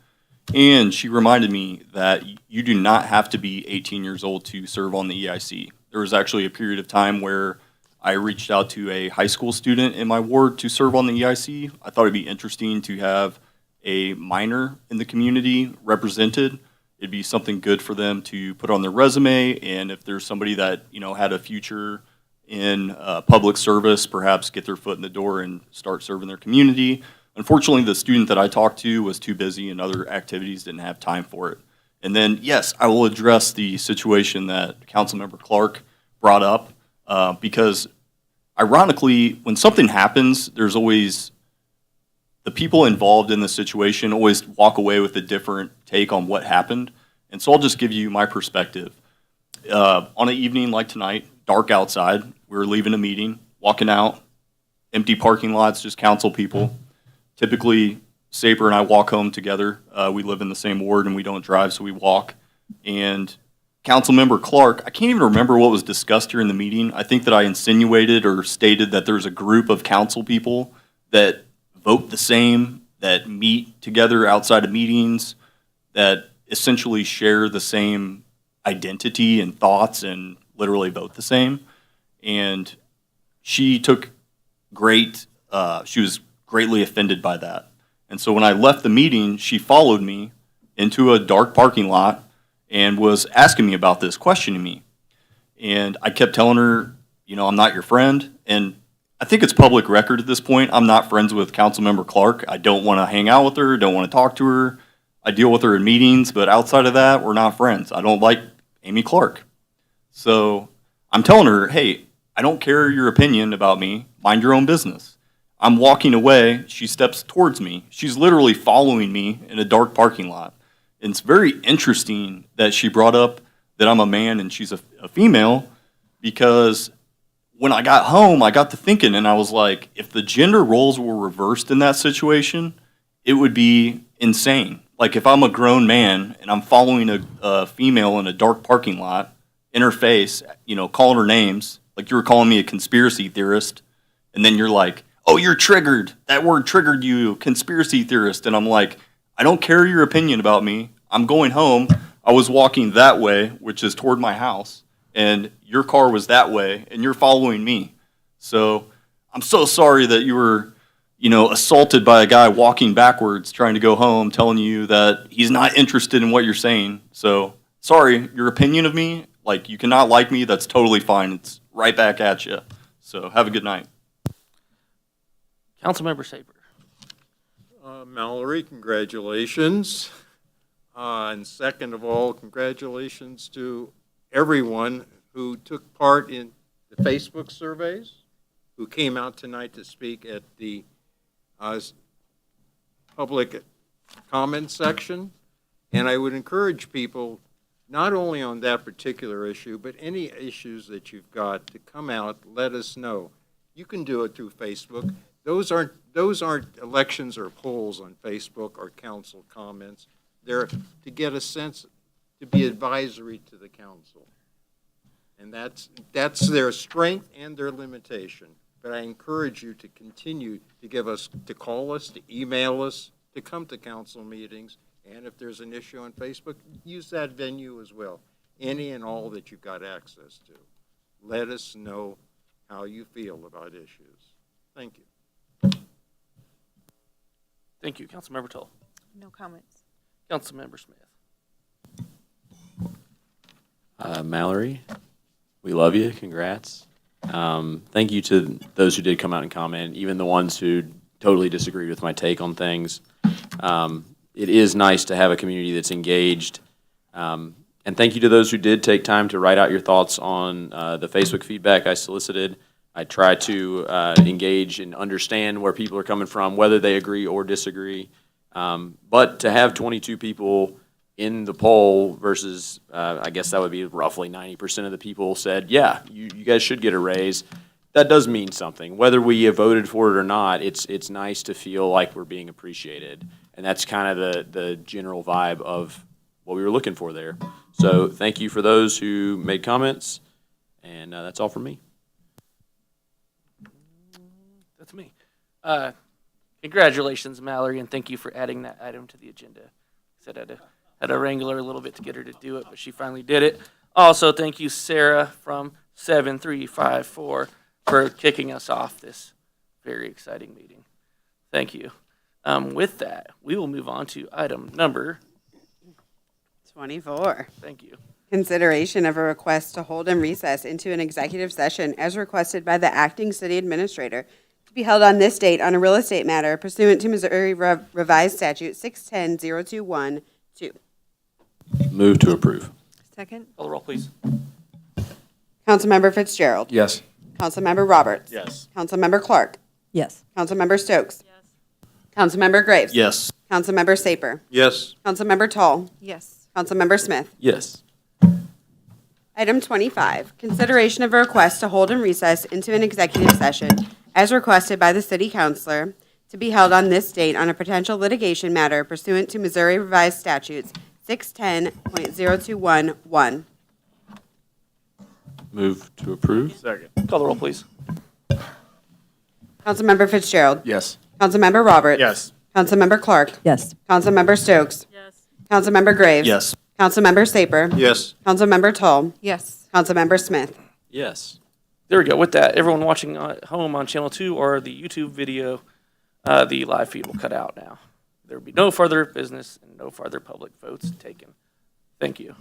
And she reminded me that you do not have to be 18 years old to serve on the EIC. There was actually a period of time where I reached out to a high school student in my ward to serve on the EIC. I thought it'd be interesting to have a minor in the community represented. It'd be something good for them to put on their resume, and if there's somebody that, had a future in public service, perhaps get their foot in the door and start serving their community. Unfortunately, the student that I talked to was too busy and other activities didn't have time for it. And then, yes, I will address the situation that Councilmember Clerk brought up because, ironically, when something happens, there's always the people involved in the situation always walk away with a different take on what happened. And so I'll just give you my perspective. On an evening like tonight, dark outside, we were leaving a meeting, walking out, empty parking lots, just council people. Typically, Saber and I walk home together. We live in the same ward and we don't drive, so we walk. And Councilmember Clerk, I can't even remember what was discussed during the meeting. I think that I insinuated or stated that there's a group of council people that vote the same, that meet together outside of meetings, that essentially share the same identity and thoughts and literally vote the same. And she took she was greatly offended by that. And so when I left the meeting, she followed me into a dark parking lot and was asking me about this, questioning me. And I kept telling her, I'm not your friend. And I think it's public record at this point. I'm not friends with Councilmember Clerk. I don't want to hang out with her, don't want to talk to her. I deal with her in meetings, but outside of that, we're not friends. I don't like Amy Clerk. So I'm telling her, hey, I don't care your opinion about me. Mind your own business. I'm walking away. She steps towards me. She's literally following me in a dark parking lot. And it's very interesting that she brought up that I'm a man and she's a female, because when I got home, I got to thinking, and I was like, if the gender roles were reversed in that situation, it would be insane. Like if I'm a grown man and I'm following a female in a dark parking lot, in her face, calling her names, like you were calling me a conspiracy theorist, and then you're like, oh, you're triggered. That word triggered you, conspiracy theorist. And I'm like, I don't care your opinion about me. I'm going home. I was walking that way, which is toward my house, and your car was that way, and you're following me. So I'm so sorry that you were assaulted by a guy walking backwards trying to go home, telling you that he's not interested in what you're saying. So sorry, your opinion of me, like you cannot like me, that's totally fine. It's right back at you. So have a good night. Councilmember Saber. Mallory, congratulations. And second of all, congratulations to everyone who took part in the Facebook surveys, who came out tonight to speak at the public comment section. And I would encourage people, not only on that particular issue, but any issues that you've got, to come out, let us know. You can do it through Facebook. Those aren't elections or polls on Facebook or council comments. They're to get a sense, to be advisory to the council. And that's their strength and their limitation. But I encourage you to continue to to call us, to email us, to come to council meetings. And if there's an issue on Facebook, use that venue as well. Any and all that you've got access to. Let us know how you feel about issues. Thank you. Thank you. Councilmember Toll. No comments. Councilmember Smith. Mallory, we love you. Congrats. Thank you to those who did come out and comment, even the ones who totally disagreed with my take on things. It is nice to have a community that's engaged. And thank you to those who did take time to write out your thoughts on the Facebook feedback I solicited. I try to engage and understand where people are coming from, whether they agree or disagree. But to have 22 people in the poll versus, I guess that would be roughly 90% of the people said, yeah, you guys should get a raise. That does mean something. Whether we have voted for it or not, it's nice to feel like we're being appreciated. And that's kind of the general vibe of what we were looking for there. So thank you for those who made comments, and that's all from me. That's me. Congratulations, Mallory, and thank you for adding that item to the agenda. Said I had to wrangle her a little bit to get her to do it, but she finally did it. Also, thank you, Sarah from 7354, for kicking us off this very exciting meeting. Thank you. With that, we will move on to item number 24. Thank you. Consideration of a request to hold and recess into an executive session as requested by the acting city administrator to be held on this date on a real estate matter pursuant to Missouri Revised Statute 610-0212. Move to approve. Second? Call the roll, please. Councilmember Fitzgerald. Yes. Councilmember Roberts. Yes. Councilmember Clark. Yes. Councilmember Stokes. Yes. Councilmember Graves. Yes. Councilmember Saper. Yes. Councilmember Tall. Yes. Councilmember Smith. Yes. Item 25, consideration of a request to hold and recess into an executive session as requested by the city councilor to be held on this date on a potential litigation matter pursuant to Missouri Revised Statutes 610.0211. Move to approve. Second. Call the roll, please. Councilmember Fitzgerald. Yes. Councilmember Roberts. Yes. Councilmember Clark. Yes. Councilmember Stokes. Yes. Councilmember Graves. Yes. Councilmember Saper. Yes. Councilmember Tall. Yes. Councilmember Smith. Yes. There we go. With that, everyone watching at home on Channel 2 or the YouTube video, the live feed will cut out now. There will be no further business and no further public votes taken. Thank you.